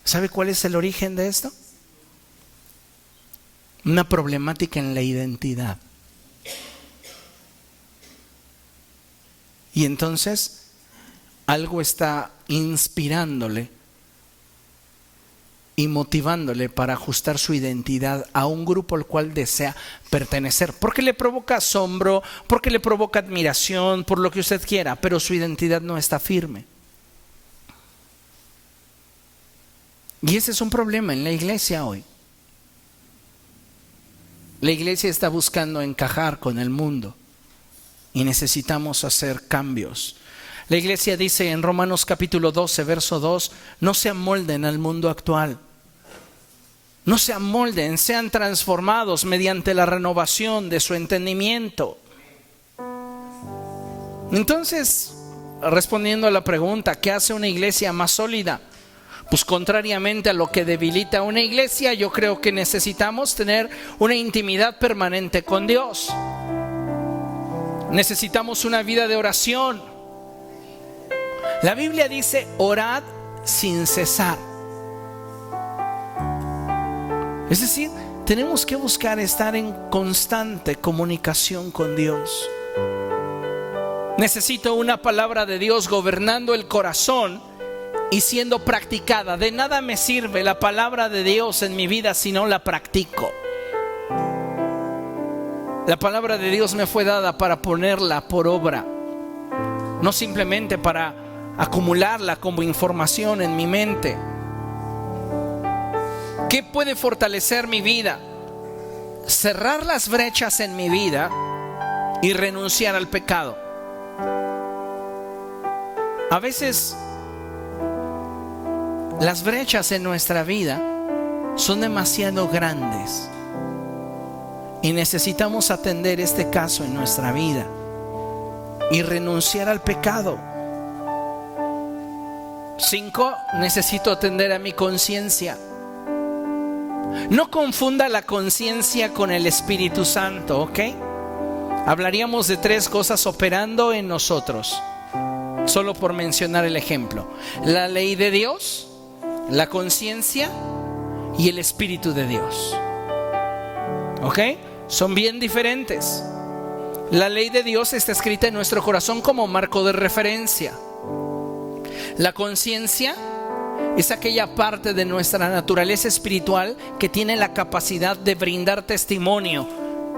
¿Sabe cuál es el origen de esto? Una problemática en la identidad. Y entonces algo está inspirándole y motivándole para ajustar su identidad a un grupo al cual desea pertenecer, porque le provoca asombro, porque le provoca admiración, por lo que usted quiera, pero su identidad no está firme. Y ese es un problema en la iglesia hoy. La iglesia está buscando encajar con el mundo y necesitamos hacer cambios. La iglesia dice en Romanos capítulo 12, verso 2, no se amolden al mundo actual. No se amolden, sean transformados mediante la renovación de su entendimiento. Entonces, respondiendo a la pregunta, ¿qué hace una iglesia más sólida? Pues contrariamente a lo que debilita a una iglesia, yo creo que necesitamos tener una intimidad permanente con Dios. Necesitamos una vida de oración. La Biblia dice, orad sin cesar. Es decir, tenemos que buscar estar en constante comunicación con Dios. Necesito una palabra de Dios gobernando el corazón y siendo practicada. De nada me sirve la palabra de Dios en mi vida si no la practico. La palabra de Dios me fue dada para ponerla por obra, no simplemente para acumularla como información en mi mente. ¿Qué puede fortalecer mi vida? Cerrar las brechas en mi vida y renunciar al pecado. A veces las brechas en nuestra vida son demasiado grandes y necesitamos atender este caso en nuestra vida y renunciar al pecado. 5, necesito atender a mi conciencia. No confunda la conciencia con el Espíritu Santo, ¿ok? Hablaríamos de 3 cosas operando en nosotros, solo por mencionar el ejemplo: la ley de Dios, la conciencia y el Espíritu de Dios. ¿Ok? Son bien diferentes. La ley de Dios está escrita en nuestro corazón como marco de referencia. La conciencia es aquella parte de nuestra naturaleza espiritual que tiene la capacidad de brindar testimonio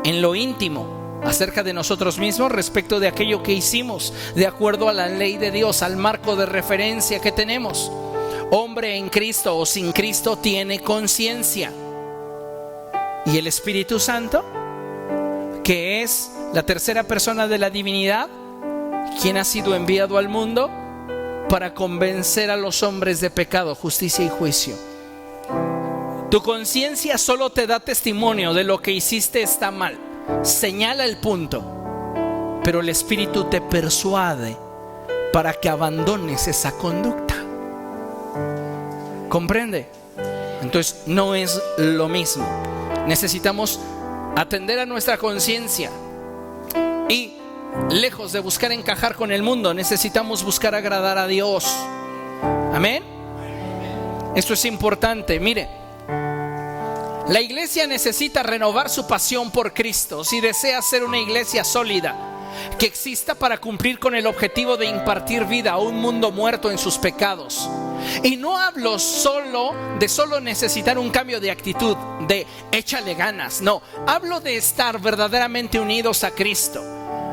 en lo íntimo acerca de nosotros mismos respecto de aquello que hicimos, de acuerdo a la ley de Dios, al marco de referencia que tenemos. Hombre en Cristo o sin Cristo tiene conciencia. Y el Espíritu Santo, que es la tercera persona de la divinidad, quien ha sido enviado al mundo para convencer a los hombres de pecado, justicia y juicio. Tu conciencia solo te da testimonio de lo que hiciste está mal, señala el punto, pero el Espíritu te persuade para que abandones esa conducta. ¿Comprende? Entonces no es lo mismo. Necesitamos atender a nuestra conciencia y, lejos de buscar encajar con el mundo, necesitamos buscar agradar a Dios. Amén. Esto es importante. Mire, la iglesia necesita renovar su pasión por Cristo si desea ser una iglesia sólida, que exista para cumplir con el objetivo de impartir vida a un mundo muerto en sus pecados. Y no hablo solo necesitar un cambio de actitud, de échale ganas. No, hablo de estar verdaderamente unidos a Cristo,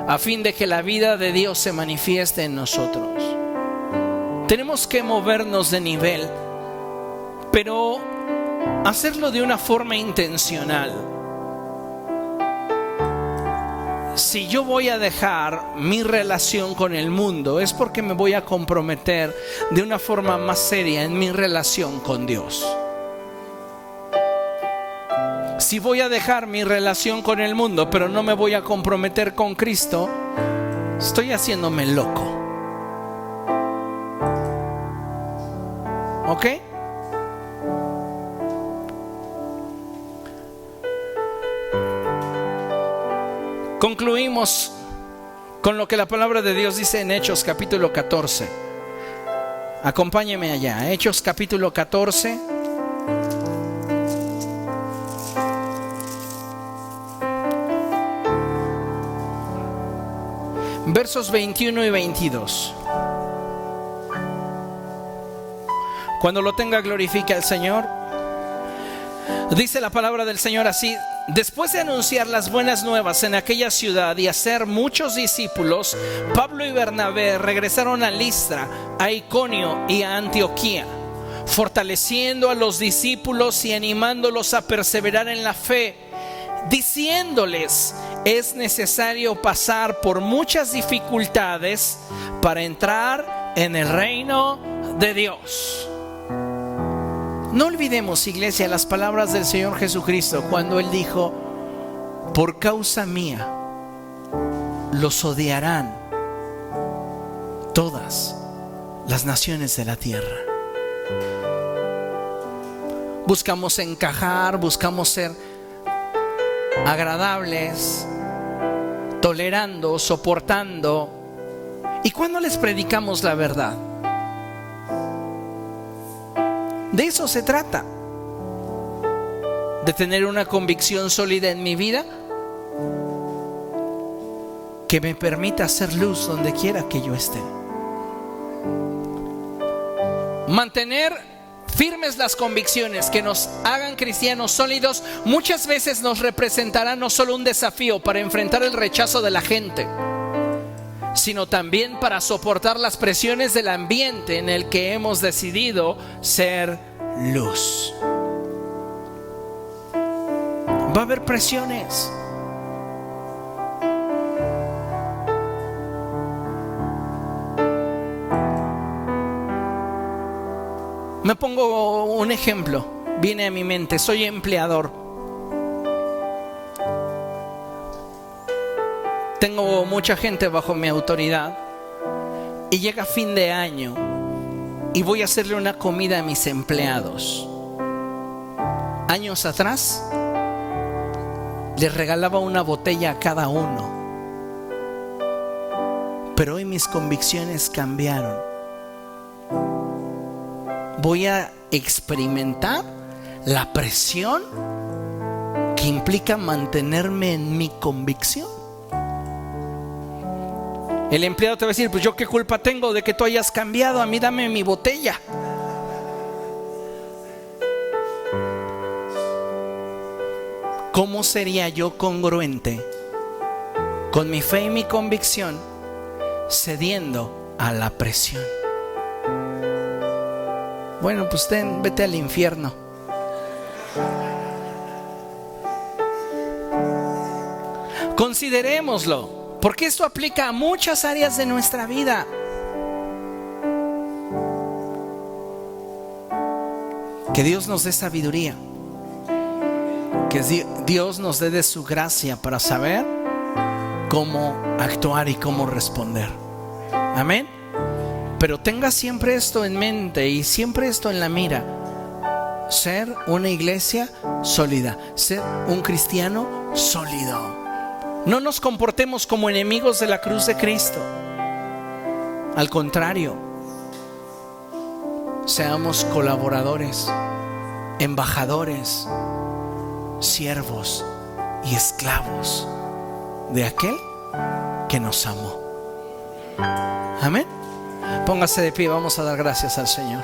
a fin de que la vida de Dios se manifieste en nosotros. Tenemos que movernos de nivel, pero hacerlo de una forma intencional. Si yo voy a dejar mi relación con el mundo, es porque me voy a comprometer de una forma más seria en mi relación con Dios. Si voy a dejar mi relación con el mundo, pero no me voy a comprometer con Cristo, estoy haciéndome loco. ¿Ok? Concluimos con lo que la palabra de Dios dice en Hechos capítulo 14. Acompáñeme allá, Hechos capítulo 14. Versos 21 y 22. Cuando lo tenga, glorifique al Señor. Dice la palabra del Señor así: después de anunciar las buenas nuevas en aquella ciudad y hacer muchos discípulos, Pablo y Bernabé regresaron a Listra, a Iconio y a Antioquía, fortaleciendo a los discípulos y animándolos a perseverar en la fe, diciéndoles: es necesario pasar por muchas dificultades para entrar en el reino de Dios. No olvidemos, iglesia, las palabras del Señor Jesucristo cuando Él dijo: por causa mía los odiarán todas las naciones de la tierra. Buscamos encajar, buscamos ser agradables, tolerando, soportando. ¿Y cuándo les predicamos la verdad? De eso se trata, de tener una convicción sólida en mi vida que me permita hacer luz donde quiera que yo esté. Mantener firmes las convicciones que nos hagan cristianos sólidos muchas veces nos representará no solo un desafío para enfrentar el rechazo de la gente, sino también para soportar las presiones del ambiente en el que hemos decidido ser luz. Va a haber presiones. Me pongo un ejemplo, viene a mi mente. Soy empleador. Tengo mucha gente bajo mi autoridad y llega fin de año y voy a hacerle una comida a mis empleados. Años atrás les regalaba una botella a cada uno, pero hoy mis convicciones cambiaron. Voy a experimentar la presión que implica mantenerme en mi convicción. El empleado te va a decir: pues yo qué culpa tengo de que tú hayas cambiado, a mí dame mi botella. ¿Cómo sería yo congruente con mi fe y mi convicción cediendo a la presión? Bueno, pues vete al infierno. Considerémoslo, porque esto aplica a muchas áreas de nuestra vida. Que Dios nos dé sabiduría, que Dios nos dé de su gracia para saber cómo actuar y cómo responder. Amén. Pero tenga siempre esto en mente y siempre esto en la mira: ser una iglesia sólida, ser un cristiano sólido. No nos comportemos como enemigos de la cruz de Cristo. Al contrario, seamos colaboradores, embajadores, siervos y esclavos de aquel que nos amó. Amén. Póngase de pie, vamos a dar gracias al Señor.